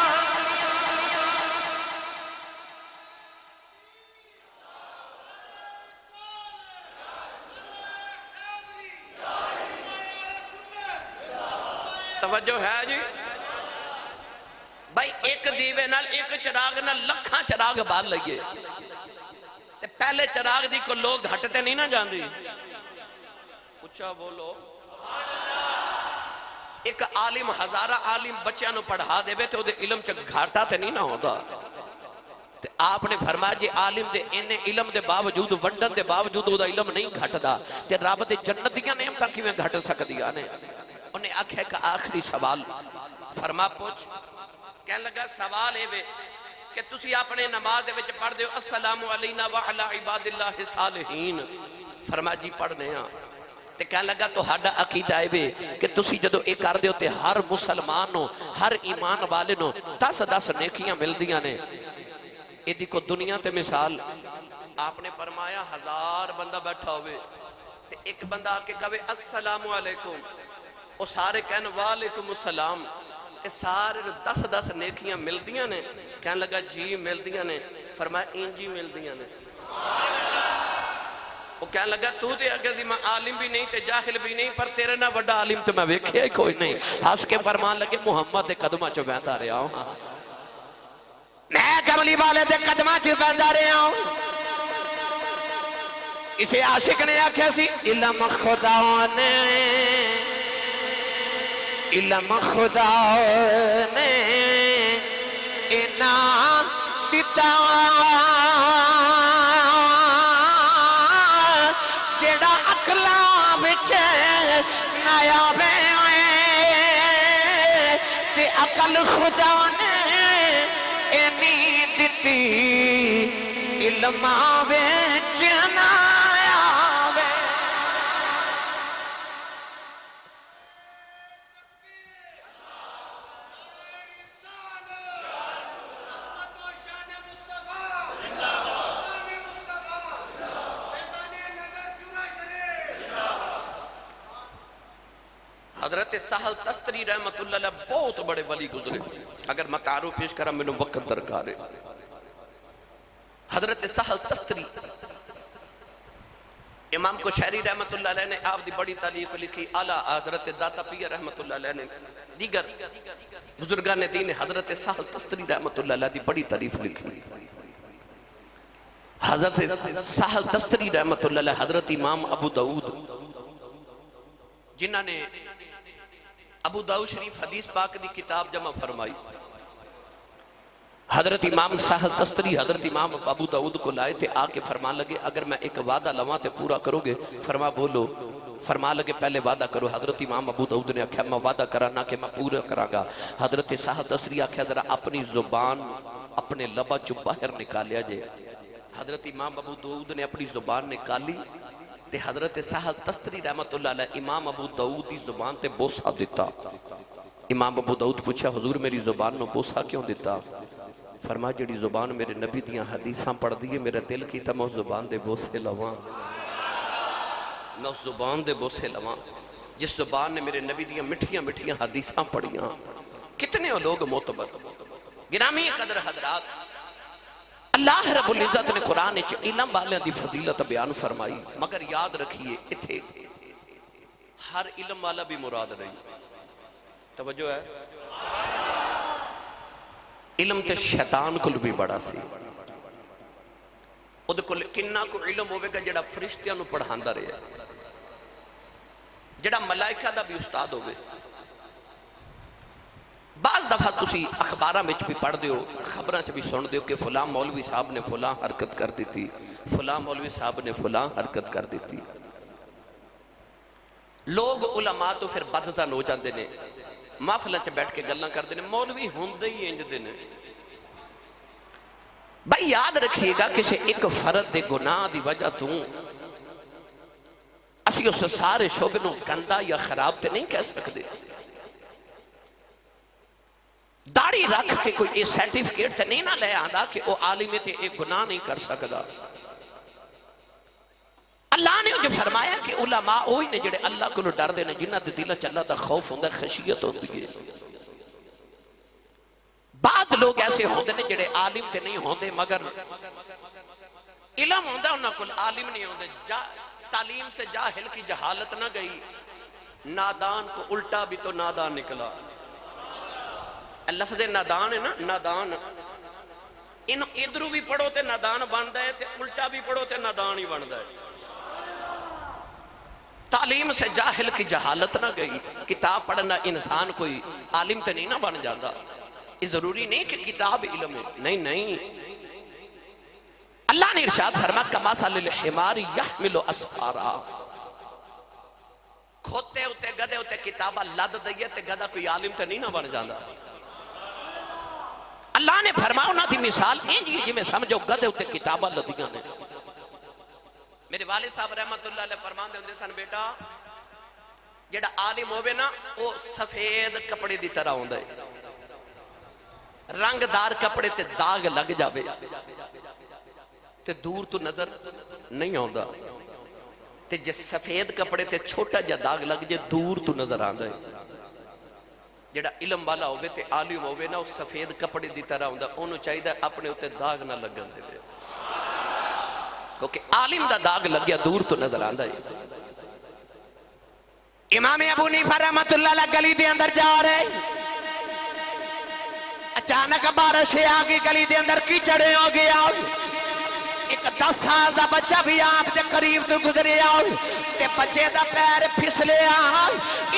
توجہ ہے جی بھائی. ایک دیوے نال ایک چراغ نال لکھاں چراغ بال لئیے تے پہلے چراغ دی کو لوگ گھٹتے نہیں نہ جان دی. اچھا بولو. ایک عالم ہزارہ عالم بچیاں نو پڑھا دے بے تے او دے علم چا گھاٹا تے نہیں نہ ہوتا. تے آپ نے فرمایا جی عالم دے انہیں علم دے باوجود ونڈن دے باوجود او دا علم نہیں گھٹدا تے رب دے جنتیاں نعمتاں کیویں گھٹ سکدیاں نے؟ انہیں آکھے کا آخری سوال. فرما پوچھ. کہنے لگا سوال ہے کہ تسی اپنے نماز دے وچ پڑھ دیو السلام علینا وعلی عباد اللہ صالحین. فرما جی پڑھنے ہاں. تے کہنے لگا تو ہاڈا عقیدہ ہے کہ تسی جدو ایک کر دیو تے ہر مسلمان نو ہر ایمان والے نو 10 نیکیاں مل دیاں نے. ایدی کو دنیا تے مثال آپ نے فرمایا 1000 بندہ بیٹھا ہوئے تے ایک بندہ آ کے کہے السلام علیکم, وہ سارے کہنے وعلیکم السلام, تے سارے 10 نیکیاں مل دیاں نے؟ کہنے لگا جی مل دیاں نے. فرمایا انجی مل دیاں نے. وہ کہنے لگا تو تے اگر دی میں عالم بھی نہیں تے جاہل بھی نہیں, پر تیرے نہ بڑا عالم تو میں ویکھیا ہی کوئی نہیں. ہس کے فرمان لگے محمد دے قدمہ چو بہتا رہا ہوں, میں کملی والے دے قدمہ چو بہتا رہا ہوں. اسے عاشق نے آکھیا سی علم خدا نے علم خدا نے انعام دیتا جڑا عقلاں وچ نایاب تے عقل خدا نے اینی دتی علماں وچ نایاب. حضرت سہل تستری رحمت اللہ علیہ بہت بڑے ولی گزرے. اگر میں تعارف پیش کرا میں نے وقت درکار ہے. حضرت سہل تستری امام کو شہری رحمت اللہ علیہ نے آپ دی بڑی تعلیف لکھی. اعلیٰ حضرت داتا پیر رحمت اللہ علیہ نے دیگر بزرگان دین حضرت سہل تستری رحمت اللہ علیہ دی بڑی تعلیف لکھی. حضرت سہل تستری رحمت اللہ علیہ حضرت امام ابو داؤد جنہاں نے ابو داؤد شریف حدیث پاک دی کتاب جمع فرمائی. حضرت امام سہل تستری حضرت امام ابو داؤد کو لائے تھے, آ کے فرمان لگے اگر میں ایک وعدہ لواں تے پورا کرو گے؟ فرما بولو. فرما لگے پہلے وعدہ کرو. حضرت امام ابو داؤد نے آکھیا میں وعدہ کرانا کہ میں پورا کراں گا. حضرت سہل تستری آکھیا ذرا اپنی زبان اپنے لباں چو باہر نکالیا جے. حضرت امام ابو داؤد نے اپنی زبان نکالی تے حضرت سہل تستری رحمت اللہ علیہ امام ابو داؤد دی زبان تے بوسہ دیتا. امام ابو داؤد پوچھا حضور میری زبان نو بوسہ کیوں دیتا؟ فرما جڑی زبان میرے نبی دیاں حدیثاں پڑھ دیئے میرا دل کی تا میں اس زبان دے بوسے لواں، میں اس زبان دے بوسے لواں جس زبان نے میرے نبی دیاں مٹھیاں مٹھیاں حدیثاں پڑھیاں. کتنے لوگ معتبر گرامی قدر حضرات، اللہ رب العزت نے قرآن چ علم والے دی فضیلت بیان فرمائی، مگر یاد رکھیے اتھے ہر علم والا بھی مراد نہیں. توجہ ہے؟ علم تے شیطان کل بھی بڑا سی. وہ کل کنہ کو علم ہوئے گا جڑا فرشتیاں نو پڑھاندہ رہے، جڑا ملائکہ دا بھی استاد ہوئے. بعض دفعہ تسی اخباراں میں بھی پڑھ دیو، خبراں بھی سن دیو کہ فلاں مولوی صاحب نے فلاں حرکت کر دیتی، فلاں مولوی صاحب نے فلاں حرکت کر دیتی. لوگ علماء تو پھر بدزن ہو جاندے نے، محفلاں چ بیٹھ کے گلاں کر دینے مولوی ہوندے ہی انج دے نے. بھائی یاد رکھیے گا کسی ایک فرد دے گناہ دی وجہ تو اسی اس سارے شعبے نو گندا یا خراب تے نہیں کہہ سکتے. داڑھی رکھ کے کوئی ایک سرٹیفکیٹ تے نہیں نہ لے آندا کہ وہ عالم تے ایک گناہ نہیں کر سکتا. اللہ نے جو فرمایا کہ علماء ہوئی نے جڑے اللہ کو ڈر دے نے، جنہ دے دلہ چ اللہ دا خوف ہوندہ خشیت ہوندی ہے. بعد لوگ ایسے ہوندے نے جڑے عالم تے نہیں ہوندے مگر علم ہوندہ انہاں کل عالم نہیں ہوندے. تعلیم سے جاہل کی جہالت نہ گئی، نادان کو الٹا بھی تو نادان نکلا. لفظ نادان ہے نا، نادان ان ادھروں بھی پڑھو تے نادان بندا ہے تے الٹا بھی پڑھو تے نادان ہی بندا ہے. تعلیم سے جاہل کی جہالت نہ گئی. کتاب پڑھنا انسان کوئی عالم تے نہیں نہ بن جاتا. یہ ضروری نہیں کہ کتاب علم ہے، نہیں نہیں. اللہ نے ارشاد فرما کمثل الحمار یحمل اسفارا، کھوتے ہوتے گدے ہوتے کتابہ لد دئیے تے گدہ کوئی عالم تے نہیں نہ بن جاتا. اللہ نے فرمایا انہاں دی مثال انجی جی میں سمجھو گدے ہوتے کتابہ لدیاں نے. میرے والد صاحب رحمت اللہ علیہ فرمان دے ہوندے سن بیٹا جڑا عالم ہوئے نا وہ سفید کپڑے دی طرح ہوندہ ہے. رنگ دار کپڑے تے داغ لگ جاوے تے دور تو نظر نہیں ہوندہ، تے جس سفید کپڑے تے چھوٹا جا داغ لگ جے دور تو نظر آندہ ہے. جڑا علم والا ہوئے تے عالم ہوئے نا وہ سفید کپڑے دی طرح ہوندہ، انہوں چاہیے اپنے ہوتے داغ نہ لگن دے دے، کیونکہ عالم دا داغ لگ گیا دور تو نظر آندہ ہے. امام ابو حنیفہ رحمت اللہ علیہ گلی دے اندر جا رہے، اچانک بارش آگئی، گلی دے اندر کیچڑے ہو گیا. ایک 10 سال دا بچہ بھی آپ دے قریب تو گزرے آؤ تے بچے دا پیر پھسلے آؤ.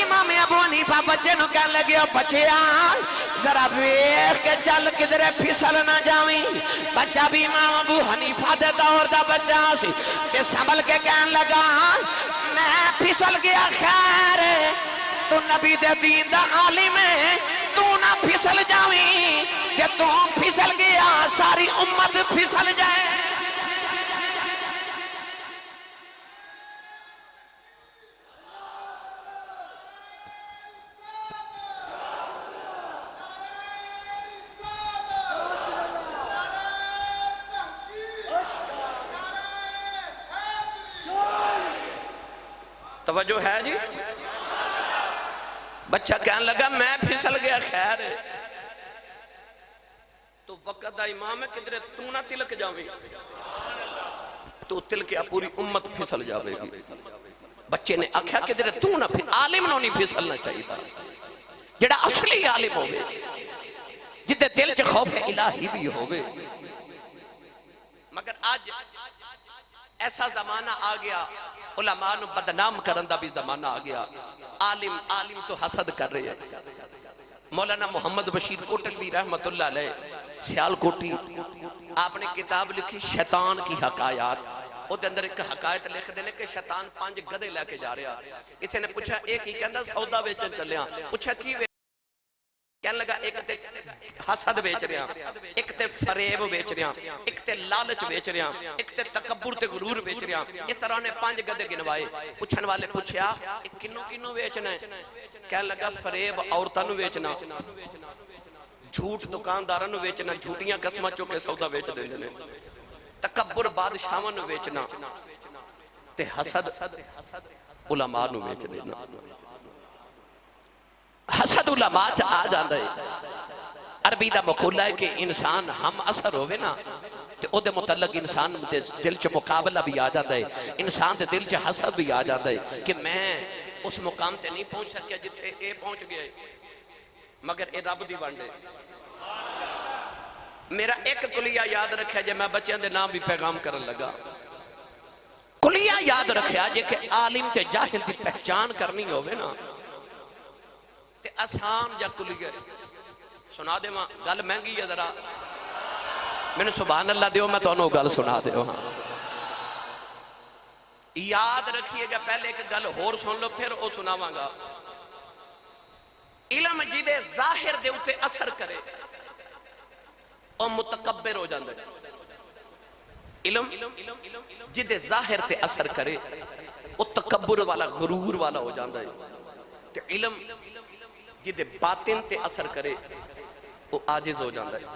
امام ابو حنیفہ بچے نو کہنے لگے بچے آؤ ذرا ویکھ کے چل کدھرے پھسل نہ جاویں. بچہ بھی امام ابو حنیفہ دے دور دا بچہ سی تے سنبھل کے کہنے لگا میں پھسل گیا خیر تو نبی دے دین دا عالم ہے، تو نہ پھسل جاویں کہ تو پھسل گیا ساری امت پھسل جائے. توجہ ہے جی؟ بچہ کہنے لگا میں پھسل گیا خیر تو وقت دا امام ہے کدھرے تو نہ تلک جاویں تو تلکیا پوری امت پھسل جاوے گی. بچے نے آکھیا کدھرے تو نہ عالم نو نہیں پھسلنا چاہیے تھا. جڑا اصلی عالم ہوئے جدے دل چ خوف الہی بھی ہوئے. مگر آج ایسا زمانہ آ گیا علماء نو بدنام کرن دا بھی زمانہ آ گیا. عالم تو حسد کر رہے ہیں. مولانا محمد بشیر کوٹلوی رحمت اللہ علیہ سیال کوٹی آپ نے کتاب لکھی شیطان کی حکایات. وہ دے اندر ایک حکایت لکھ دینے کہ شیطان 5 گدے لے کے جا رہا. کسی نے پوچھا ایک ہی کہندہ سودا بیچن چلے ہاں. پوچھا کی کہنے لگا ایک تے حسد بیچ رہا، ایک تے فریب بیچ رہا، ایک تے لالچ بیچ رہا، ایک تے تکبر تے غرور بیچ رہا. اس طرح نے 5 گدے گنوائے. پوچھن والے پوچھیا کنوں کنوں بیچنا ہے؟ کہنے لگا فریب عورتاں نو بیچنا، جھوٹ دکانداراں نو بیچنا، جھوٹیاں قسماں چو کے سودا بیچ دیندے نے، تکبر بادشاہاں نو بیچنا، تے حسد علماء نو بیچ دینا. حسد علماء چ آ جاندا ہے. عربی دا مقولہ ہے کہ انسان ہم اثر ہوئے نا تے او دے متعلق انسان دے دل چ مقابلہ بھی آ جاندا ہے، انسان دے دل چ حسد بھی آ جاندا ہے کہ میں اس مقام تے نہیں پہنچ سکیا جتھے اے پہنچ گیا ہے، مگر اے رب دی ونڈ ہے. میرا ایک کلیہ یاد رکھیا جے میں بچیاں دے نام بھی پیغام کرن لگا. کلیہ یاد رکھیا جے کہ عالم تے جاہل دی پہچان کرنی ہوئے نا تے آسان جا کلیہ سنا دے ماں گل مہنگی ہے ذرا میں نے سبحان اللہ دیو میں تو انہوں گل سنا دیو. ہاں یاد رکھیے گا پہلے ایک گل ہور سن لو پھر او سناواں گا. علم جدے ظاہر دے اتے اثر کرے او متکبر ہو جاندے. علم جدے ظاہر تے اثر کرے او تکبر والا غرور والا ہو جاندے. تے علم جدے باطن تے اثر کرے وہ عاجز ہو جاندہ ہے.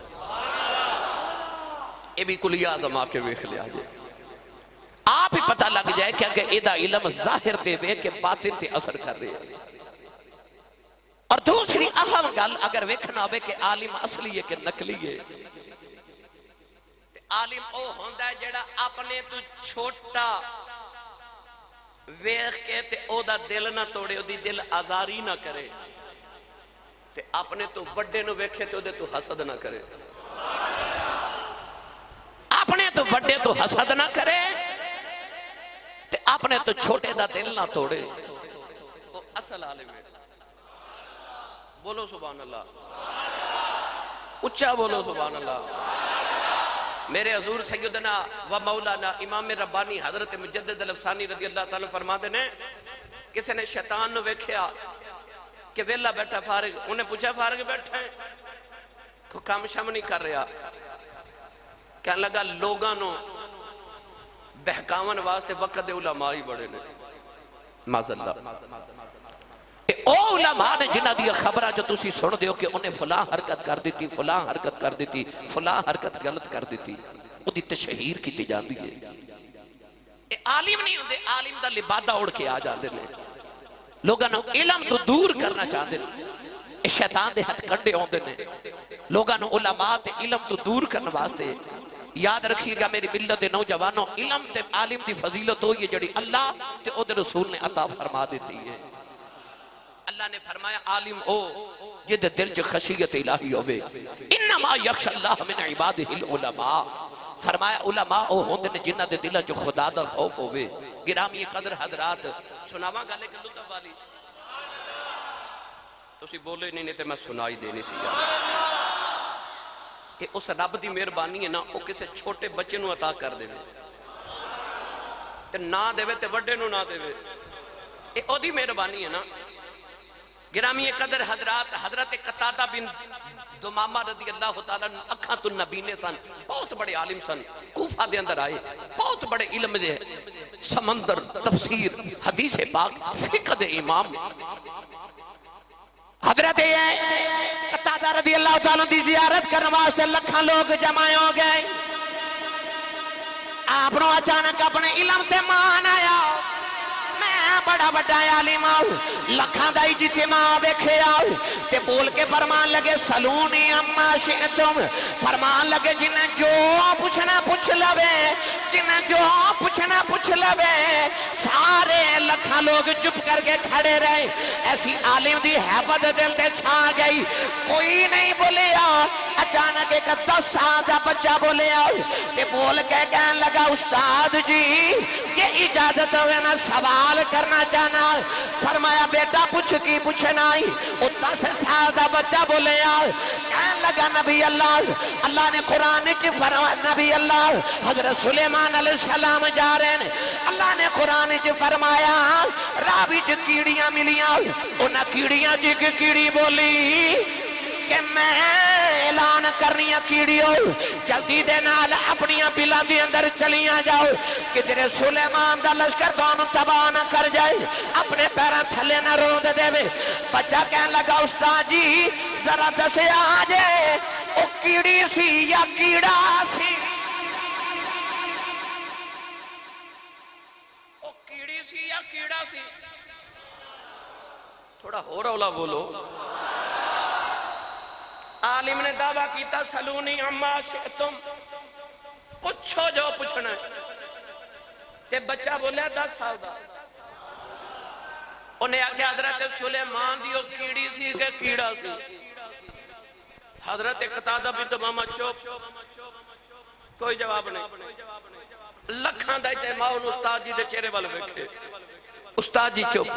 یہ بھی کلیہ آزما کے ویکھ لیا جائے آپ ہی پتہ لگ جائے کہ اگر ایدہ علم ظاہر تے وے کہ باطن تے اثر کر رہے ہیں. اور دوسری اہم گل اگر ویکھنا ہوئے کہ عالم اصلی ہے کہ نقلی ہے. عالم او ہوندہ ہے جڑا اپنے تو چھوٹا ویکھ کے تے او دا دل نہ توڑے، او دی دل آزاری نہ کرے، تے اپنے تو بڑے نو ویکھے تو دے تو حسد نہ کرے. اپنے تو بڑے تو حسد نہ کرے تے اپنے تو چھوٹے دا دل نہ توڑے. وہ اصل عالم ہے. بولو سبحان اللہ، اچھا بولو سبحان اللہ. میرے حضور سیدنا و مولانا امام ربانی حضرت مجدد الافسانی رضی اللہ تعالیٰ فرما دینے کسی نے شیطان نو ویکھیا کہ ویلا بیٹھا فارغ، انہیں پوچھا فارغ بیٹھا ہے کوئی کام شام نہیں کر رہا. کہنے لگا لوگانوں بہکاون واسطے وقت دے علماء ہی بڑے نے. معذاللہ او علماء نے جنہ دیا خبرہ جو تسی سن دیو کہ انہیں فلاں حرکت کر دیتی، فلاں حرکت کر دیتی، فلاں حرکت غلط کر دیتی، وہ دی تشہیر کی تجاندی ہے. اے عالم نہیں ہوندے، عالم دا لبادہ اڑ کے آ جاندے نے. لوگاں علم تو دور کرنا چاہتے ہیں، اے شیطان دے ہتھ کنڈے ہوندے نے. لوگاں علماء تے علم تو دور کرنے واسطے یاد رکھیے گا میری ملت دے نوجوانوں، علم تے عالم دی فضیلت ہوئی ہے جڑی اللہ تے او دے رسول نے عطا فرما دیتی ہے. اللہ نے فرمایا عالم او جد دل چ خشیت الہی ہوئے، انما یخش اللہ من عبادہ العلماء. فرمایا علماء او ہوندے نے جنہ دے دلہ چ خدا دا خوف ہوئے. گرامی قدر حضرات سناواں گالے کہ لطف والی تو اسی بولے نہیں تے میں سنائی دینی سی. کہ اس رب دی مہربانی ہے نا وہ کسے چھوٹے بچے نو عطا کر دے تے نہ دے تے وڈے نو نہ دے. یہ او دی مہربانی ہے نا. گرامی قدر حضرات حضرت قتادہ بن دمامہ رضی اللہ تعالیٰ اکھاں تو نبینے سن، بہت بڑے عالم سن، کوفہ دے اندر آئے، بہت بڑے علم دے سمندر تفسیر حدیث پاک فقہ دے امام. حضرت قتادہ رضی اللہ تعالیٰ دی زیارت کرنے واسطے لکھاں لوگ جمع ہو گئے. آپ نو اچانک اپنے علم تے مان آیا، میں بڑا بڑا عالم آؤ، لکھاں دائی جتماع بیکھے آؤ تے بول کے فرمان لگے سلونی اما شئتم. فرمان لگے جنہیں جو پوچھنا پوچھ لوے، جنہیں جو پوچھنا پوچھ لوے. سارے لکھاں لوگ چپ کر کے کھڑے رہے. ایسی عالم دی حیبت دل تے چھا گئی، کوئی نہیں بولے آؤ. اچانک ایک 10 سال دا بچہ بولے آؤ تے بول کے کہنے لگا استاد جی یہ اجازت ہوئے میں سوال کرنا چاہنا. فرمایا بیٹا پوچھ کی پوچھنا ہی. وہ 10 سال دا بچہ بولے آؤ کہنے لگا نبی اللہ اللہ نے قرآن کی فرمایا، نبی اللہ حضرت سلیمان علیہ السلام جا رہے ہیں، اللہ نے قرآن کی فرمایا راوی چ کیڑیاں ملیاں، انہاں کیڑیاں جی کی کیڑی بولی کہ میں اعلان کرنی کیڑیو جلدی دے نال اپنی بلاں دے اندر چلیاں جاؤ کہ تیرے سلیمان دا لشکر تانوں تباہ نہ کر جائے اپنے پیراں تھلے نہ روند دے وے بچہ کہنے لگا استاد جی ذرا دسے آجے او کیڑی سی یا کیڑا سی او کیڑی سی یا کیڑا سی تھوڑا ہو رولا بولو عالم نے دعویٰ کیتا سلونی اما شئتم پوچھو جو پوچھنا ہے تے بچہ بولیا 10 سال دا انہیں آگے حضرت سلیمان دیو کیڑی سی کہ کیڑا سی حضرت قتادہ بن ماما چوپ کوئی جواب نہیں لکھان دائی تے ماؤن استاد جی دے چہرے والے بیٹھے استاد جی چوپ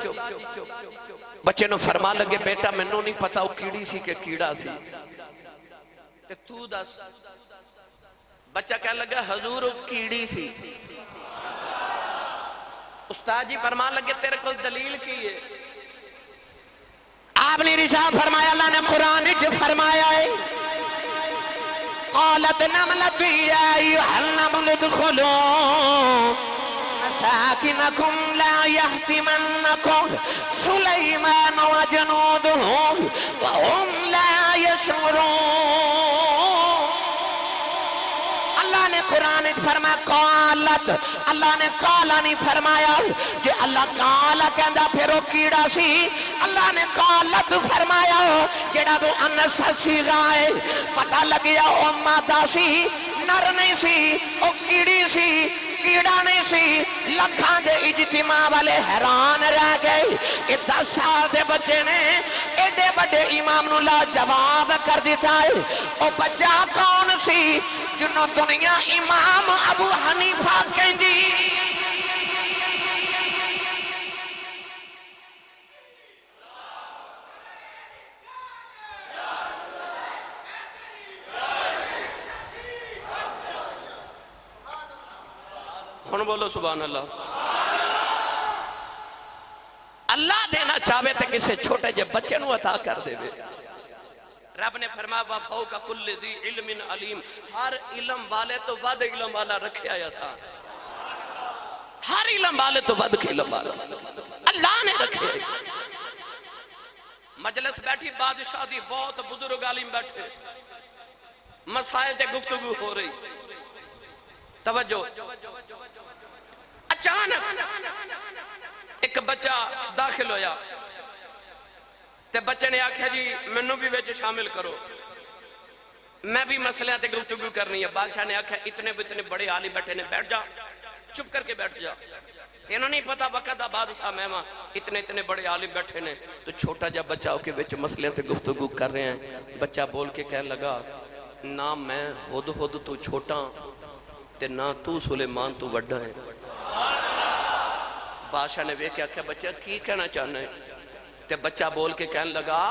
بچے نو فرما لگے بیٹا میں نو نہیں پتا وہ کیڑی سی کہ کیڑا سی تے تو دس بچہ کہنے لگا حضور وہ کیڑی سی استاد جی فرما لگے تیرے کو دلیل کی ہے آپ نے رشاہ فرمایا اللہ نے قرآن جو فرمایا ہے قالت نملت یا ایوہ النمل ادخلوا مساکنکم لا یحتمنکم سلیمان وجنودہم وهم لا یشعرون اللہ نے قرآن فرمایا قالت اللہ نے کالا نہیں فرمایا کہ اللہ کالا کہندہ پھر وہ کیڑا سی اللہ نے قالت فرمایا جڑا وہ انس سی گائے پتہ لگیا وہ مادہ سی نر نہیں سی وہ کیڑی سی کیڑا نہیں سی لکھاں دے اجتماع والے حیران رہ گئے کہ 10 سال دے بچے نے ایڈے بڑے امام نو لا جواب کر دیتا ہے او بچہ کون سی جنہوں دنیا امام ابو حنیفہ کہندی ہن بولو سبحان اللہ اللہ دینا چاہے تے کسے چھوٹے جے بچے نو عطا کر دے وے رب نے فرمایا وَفَوْقَ كُلِّ ذِي عِلْمٍ عَلِيمٍ ہر علم والے تو ود علم والا رکھے آیا سا ہر علم والے تو ود کے علم والا اللہ نے رکھے مجلس بیٹھی بادشاہ دی بہت بزرگ عالم بیٹھے مسائل تے گفتگو ہو رہی توجہ اچانک ایک بچہ داخل ہویا تے بچے نے آکھا جی منو بھی ویچے شامل کرو میں بھی مسئلہ تے گفتگو کرنی ہے بادشاہ نے آکھا اتنے بڑے عالم بیٹھے نے بیٹھ جا چپ کر کے بیٹھ جا تینوں نہیں پتا وقت بادشاہ مہمہ اتنے بڑے عالم بیٹھے نے تو چھوٹا جا بچہ ہو کے ویچ مسئلہ تے گفتگو کر رہے ہیں بچہ بول کے کہنے لگا نہ میں ہد تو چھوٹا تے نہ تو سلیمان تو وڈا ہے بادشاہ نے وے کیا بچہ کی کہنا چاہنا ہے تے بچہ بول کے کہنے لگا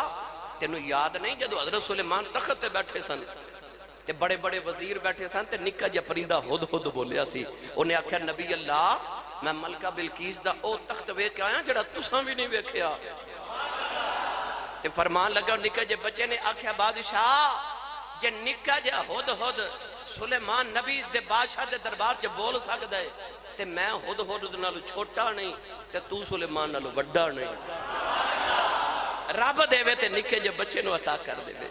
تینوں یاد نہیں جدو حضرت سلیمان تخت تے بیٹھے سن تے بڑے بڑے وزیر بیٹھے سن تے نکا جا پرندہ ہد بولیا سی انہیں آکھیا نبی اللہ میں ملکہ بلقیس دا او تخت وے کے آیا جڑا تساں بھی نہیں ویکھیا تے فرمان لگا نکا جے بچے نے آکھیا بادشاہ جے نکا جا ہد سلیمان نبی دے بادشاہ دے دربار چے بول سکتا ہے تے میں ہد نالو چھوٹا نہیں تے تو سلیمان نالو وڈا نہیں رب دے وے تے نکے جے بچے نو عطا کر دے وے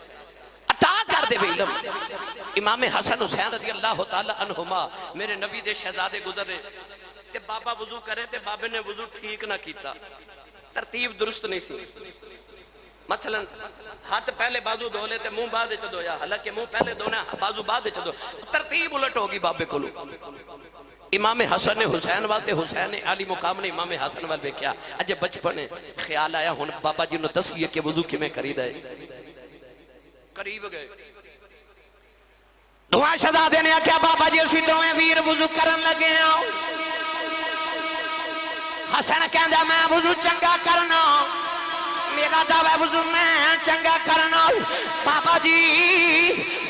عطا کر دے وے علم امام حسن حسین رضی اللہ تعالی عنہما میرے نبی دے شہزادے گزرے تے بابا وضو کرے تے بابے نے وضو ٹھیک نہ کیتا ترتیب درست نہیں سی مثلا ہاتھ پہلے بازو دھو لے تے منہ بعد چ دھویا حالانکہ منہ پہلے دھونا بازو بعد چ دھو ترتیب الٹ ہوگی بابے کو امام حسن نے حسین والے حسین علی مقام نے امام حسن والے کیا اجے بچپنے خیال آیا ہن بابا جی نو دسیے کہ وضو کیویں کریدا ہے قریب گئے دعا شہزادے نے کیا بابا جی اسی دوویں ویر وضو کرن لگے ہاں حسن کہندا میں وضو چنگا کرنا میرا دعوی وضو میں چنگا کرنا بابا جی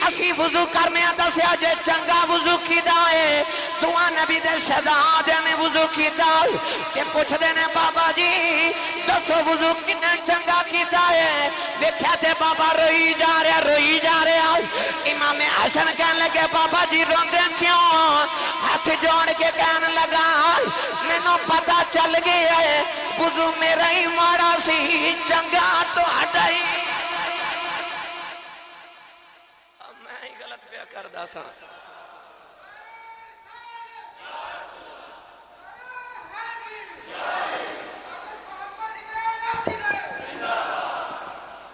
اسی وضو کرنے دسیا جے چنگا وضو کیتا ہے دعا نبی دے شہزادے نے وضو کیتا کہ پوچھ دینے بابا جی دسو وضو کنے چنگا کیتا ہے دیکھا تے بابا روئی جا رہا امام حسن کہنے لگے بابا جی روندے کیوں ہاتھ جوڑ کے کہنے لگا میں نو پتہ چل گیا ہے وضو میرا ہی مارا سی چنگا تو ہٹائی میں ہی غلط پیا کر دا سا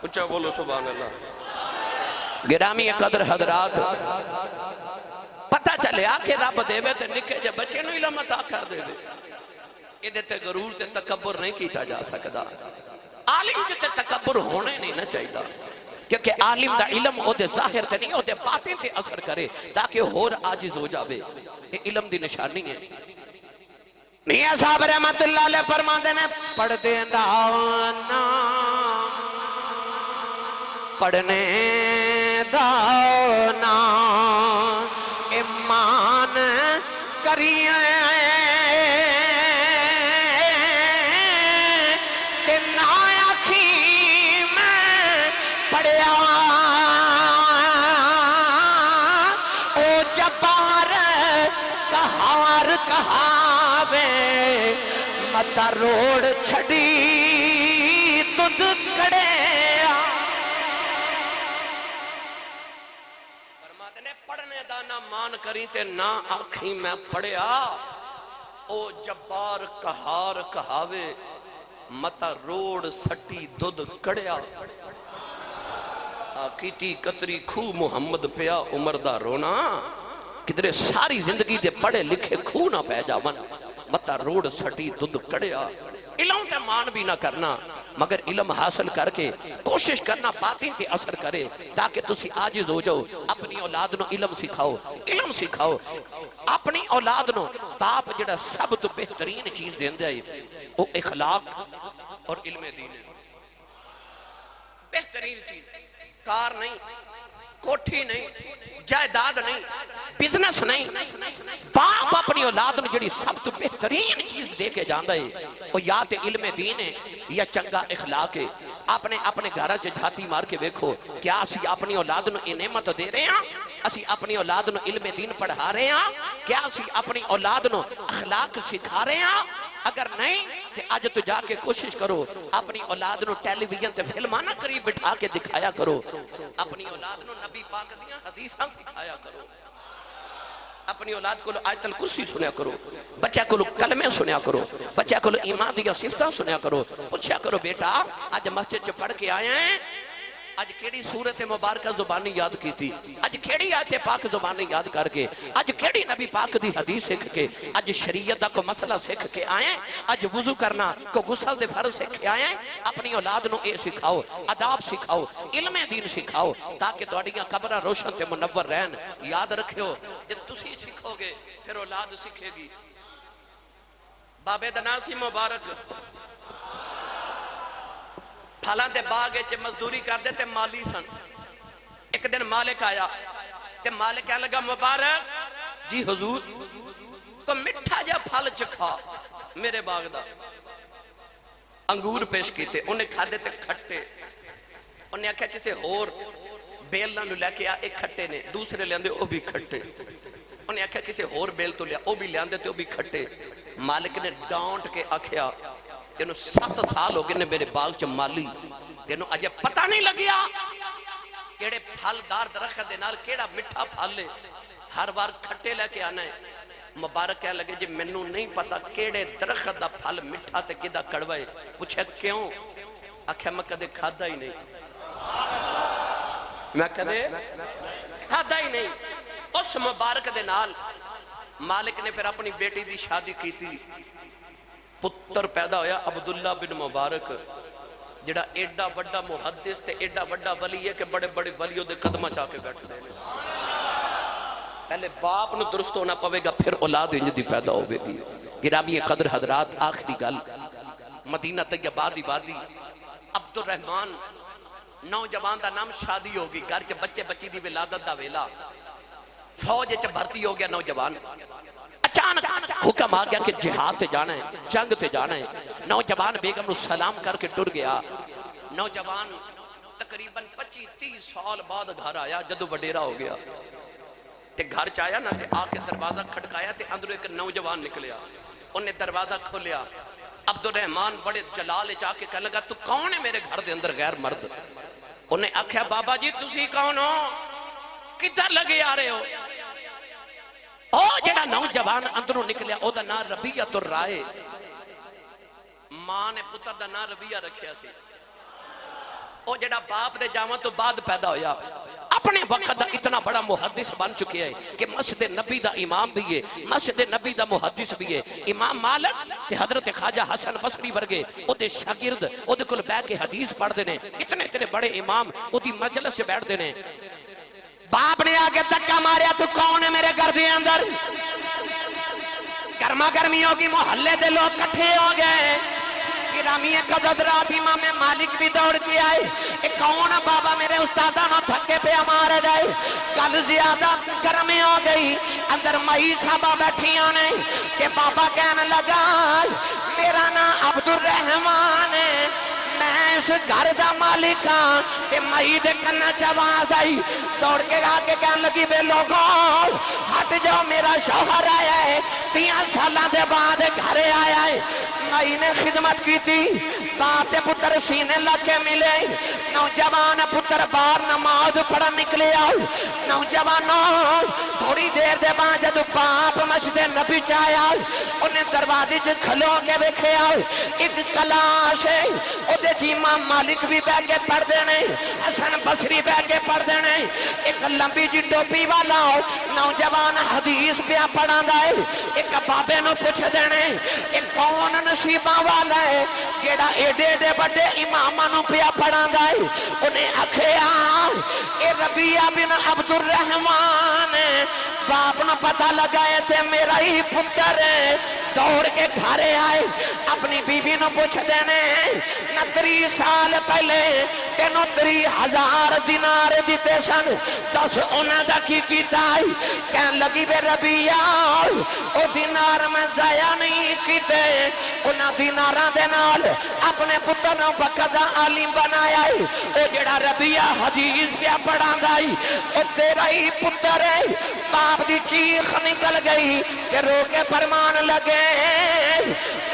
اچھا بولو سبحان اللہ گرامی قدر حضرات پتہ چلے آکے رب دے وے تے نکے جے بچے نو علم عطا کر دے وے یہ دیتے غرور تے تکبر نہیں کیتا جا سکتا عالم جتے تکبر ہونے نہیں نہ چاہیتا کیونکہ عالم دا علم او دے ظاہر تے نہیں او دے باطن تے اثر کرے تاکہ اور عاجز ہو جاوے یہ علم دی نشانی ہے میاں صاحب رحمت اللہ علیہ فرماندے نے پڑھ دینا پڑھنے دانا ایمان کریے تے نہ آکھی میں پڑھیا او جبار کہار کہاوے متا روڑ چھڑی تُدھ کڑے پڑھنے دا نہ مان کری تے نہ آنکھیں میں پڑھیا او جبار کہار کہاوے متا روڑ سٹی دودھ کڑیا کیتی کتری کھو محمد پیا عمر دا رونا کدرے ساری زندگی دے پڑھے لکھے کھو نہ پہ جاون متا روڑ سٹی دودھ کڑیا علم تے مان بھی نہ کرنا مگر علم حاصل کر کے کوشش کرنا باطن تے اثر کرے تاکہ تسی عاجز ہو جاؤ اپنی اولاد نو علم سکھاؤ اپنی اولاد نو باپ جڑا سب تو بہترین چیز دین دے وہ اخلاق اور علم دین ہے بہترین چیز کار نہیں کوٹھی نہیں جائیداد نہیں بزنس نہیں باپ اپنی اولاد میں جڑی سب تو بہترین چیز دے کے جاندہ ہے وہ یا تے علم دین ہے یا چنگا اخلاق ہے اپنے گھرہ جھاتی مار کے دیکھو کیا اسی اپنی اولاد نو نعمت دے رہے ہیں اسی اپنی اولاد نو علم دین پڑھا رہے ہیں کیا اسی اپنی اولاد نو اخلاق سکھا رہے ہیں اگر نہیں تے آج تو جا کے کوشش کرو اپنی اولاد نو ٹیلی ویژن تے فلمانہ قریب بٹھا کے دکھایا کرو اپنی اولاد نو نبی پاک دیاں حدیثاں سکھایا کرو اپنی اولاد کو آیت الکرسی سنیا کرو بچہ کو کلمے سنیا کرو بچہ کو ایمان دیا صفتاں سنیا کرو پوچھا کرو بیٹا آج مسجد چ پڑھ کے آئے ہیں آج کیڑی صورت مبارکہ زبانی یاد کی تھی آج کیڑی آیت پاک زبانی یاد کر کے آج کیڑی نبی پاک دی حدیث سکھ کے آج شریعت دا کو مسئلہ سکھ کے آئے آج وضو کرنا کو غسل دے فرض سکھ کے آئے اپنی اولاد نو اے سکھاؤ اداب سکھاؤ علم دین سکھاؤ تاکہ تواڈیاں قبراں روشن تے منور رہن یاد رکھیو جب تسی سکھو گے پھر اولاد سکھے گی بابے دناسی مبارک پھلان دے باغے چے مزدوری کر دے تے مالی سن ایک دن مالک آیا تے مالک کہنے لگا مبارک جی حضور تو مٹھا جا پھل چکھا میرے باغ دا انگور پیش کی تھے انہیں کھا دے تے کھٹے انہیں آکھا کسے ہور بیل نہ لے کے آ ایک کھٹے نے دوسرے لے آندے او بھی کھٹے انہیں آکھا کسے ہور بیل تو لیا او بھی لے آندے تے او بھی کھٹے مالک نے ڈانٹ کے آکھیا تینو 7 سال ہو گئے نے میرے باغ چ مالی تینو اجے پتہ نہیں لگیا کیڑے پھلدار درخت دے نال کیڑا مٹھا پھل لے ہر بار کھٹے لے کے آنا ہے مبارک کہنے لگے جی منو نہیں پتا کیڑے درخت دا پھل مٹھا تے کدا کڑوا ہے پوچھے کیوں آکھیا میں کدے کھادا ہی نہیں میں کدے کھادا ہی نہیں اس مبارک دے نال مالک نے پھر اپنی بیٹی دی شادی کی تھی پتر پیدا ہویا عبداللہ بن مبارک جڑا ایڈا وڈا محدث تے ایڈا وڈا ولی ہے کہ بڑے بڑے ولیوں دے قدمہ چاہ کے بیٹھ دے پہلے باپ نے درست ہونا پوے گا پھر اولاد انج دی پیدا ہوئے گی گرامی قدر حضرات آخری گل مدینہ طیبہ دی وادی عبد الرحمن نوجوان دا نام شادی ہوگی گھر چ بچے بچی دی ولادت دا ویلا فوج چ بھرتی ہو گیا نوجوان اچانک حکم آ گیا کہ جہاد تے جانا ہے جنگ تے جانا ہے نوجوان بیگم نو سلام کر کے ٹر گیا. نوجوان تقریباً 25-30 سال بعد گھر آیا. جدو وڈیرا ہو گیا تے گھر چایا نا تے آ کے دروازہ کھڑکایا تے اندروں ایک نوجوان نکلیا. انہیں دروازہ کھولیا. عبدالرحمان بڑے جلال چاہ کے کہنے لگا تو کون ہے میرے گھر دے اندر غیر مرد؟ انہیں آکھیا بابا جی تسی کون ہو؟ کدھر لگے آ رہے ہو؟ او جڑا نوجوان اندروں نکلیا او دا نام ربیعۃ الرائے. ماں نے پتر دا نام ربیہ رکھیا سی. او جڑا باپ دے جاواں تو بعد پیدا ہویا اپنے وقت دا اتنا بڑا محدث بن چکے ہے کہ مسجد نبی دا امام بھی ہے, مسجد نبی دا محدث بھی ہے. امام مالک تے حضرت خواجہ حسن بصری ورگے او دے شاگرد او دے کول بیٹھ کے حدیث پڑھ دے نے. اتنے بڑے امام او دی مجلس سے بیٹھ دے نے. باپ نے آگے دھکا ماریا تو کون ہے میرے گھر دے اندر؟ گرما گرمی ہوگی, محلے دے لوگ کٹھے ہو گئے. گرامی قدر رات امام مالک بھی دوڑ کے آئے. ایک کون بابا میرے استادہ نہ تھکے پہ ہمارے جائے. کل زیادہ گرمی ہو گئی. اندر مئی صاحبہ بیٹھیاں نے کہ بابا کہنے لگا میرا نام عبدالرحمان ہے, میں اس گھر دا مالک ہاں. کہ مئی دے کنا چواز آئی دوڑ کے آگے کہنے لگی بے لوگوں ہٹ جاؤ میرا شوہر آیا ہے, 3 سالہ دے بعد گھر آیا ہے. مئی نے خدمت کی تھی. باپ دے پتر سینے لگے ملے. نوجوان پتر بار نماز پڑھا نکلے آؤ. نوجوانوں تھوڑی دیر دے بعد جب باپ مسجد نبی چایا انہیں دروازے سے کھلو کے بیٹھے آؤ. ایک کلاش ہے او دے جی امام مالک بھی بیٹھ کے پڑھ دینے, حسن بصری بیٹھ کے پڑھ دینے. ایک لمبی جی ٹوپی والا نوجوان حدیث پہ پڑھا دائے. ایک بابے نو پوچھ دینے ایک کون نصیبہ والا ہے جیڑا ایڈے ایڈے بڑے امامانوں پہ پڑھا دائے. انہیں اکھیا اے ربیعہ بن عبدالرحمان ہے. باپ نو پتہ لگائے تھے میرا ہی پتر ہے. دوڑ کے گھرے آئے اپنی بیوی نو پوچھ دینے نہ 3 سال پہلے تینوں 30,000 دینار دیتے سن, 10 انہاں دا کی کیتا ہے؟ کہنے لگی بے ربیعہ او دینار میں ضائع نہیں کیتے, انہاں دیناراں دے نال اپنے پتر نو بقدا عالم بنایا ہے. او جڑا ربیعہ حدیث پہ پڑھاندا ہے او تیرا ہی پتر ہے. باپ دی چیخ نکل گئی کہ رو کے فرمان لگے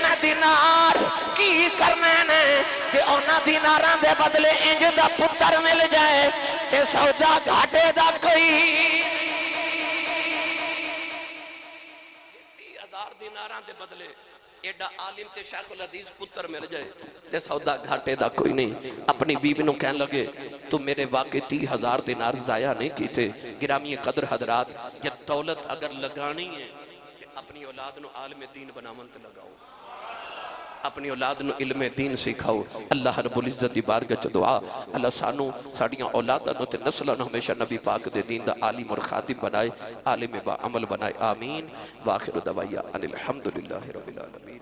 میں دینار کی کرنے نے کہ اونا دیناراں دے بدلے انج دا پتر مل جائے تے سودا گھاٹے دا کوئی. 30,000 دیناراں دے بدلے ایڈا عالم تے شیخ الحدیث پتر مل جائے تے سودا گھاٹے دا کوئی نہیں. اپنی بیوی نو کہنے لگے تو میرے واقع 30,000 دینار ضائع نہیں کیتے. گرامی قدر حضرات یہ دولت اگر لگانی ہے کہ اپنی اولاد نو عالم دین بنامن تے لگاؤ, اپنی اولاد نو علم دین سکھاؤ. اللہ رب العزت دی بارگاہ چ دعا اللہ سانو ساڈیاں اولاداں نو تے نسلاں نو ہمیشہ نبی پاک دے دین دا عالم اور خادم بنائے, عالم با عمل بنائے. آمین. واخر دعوانا ان الحمدللہ رب العالمین.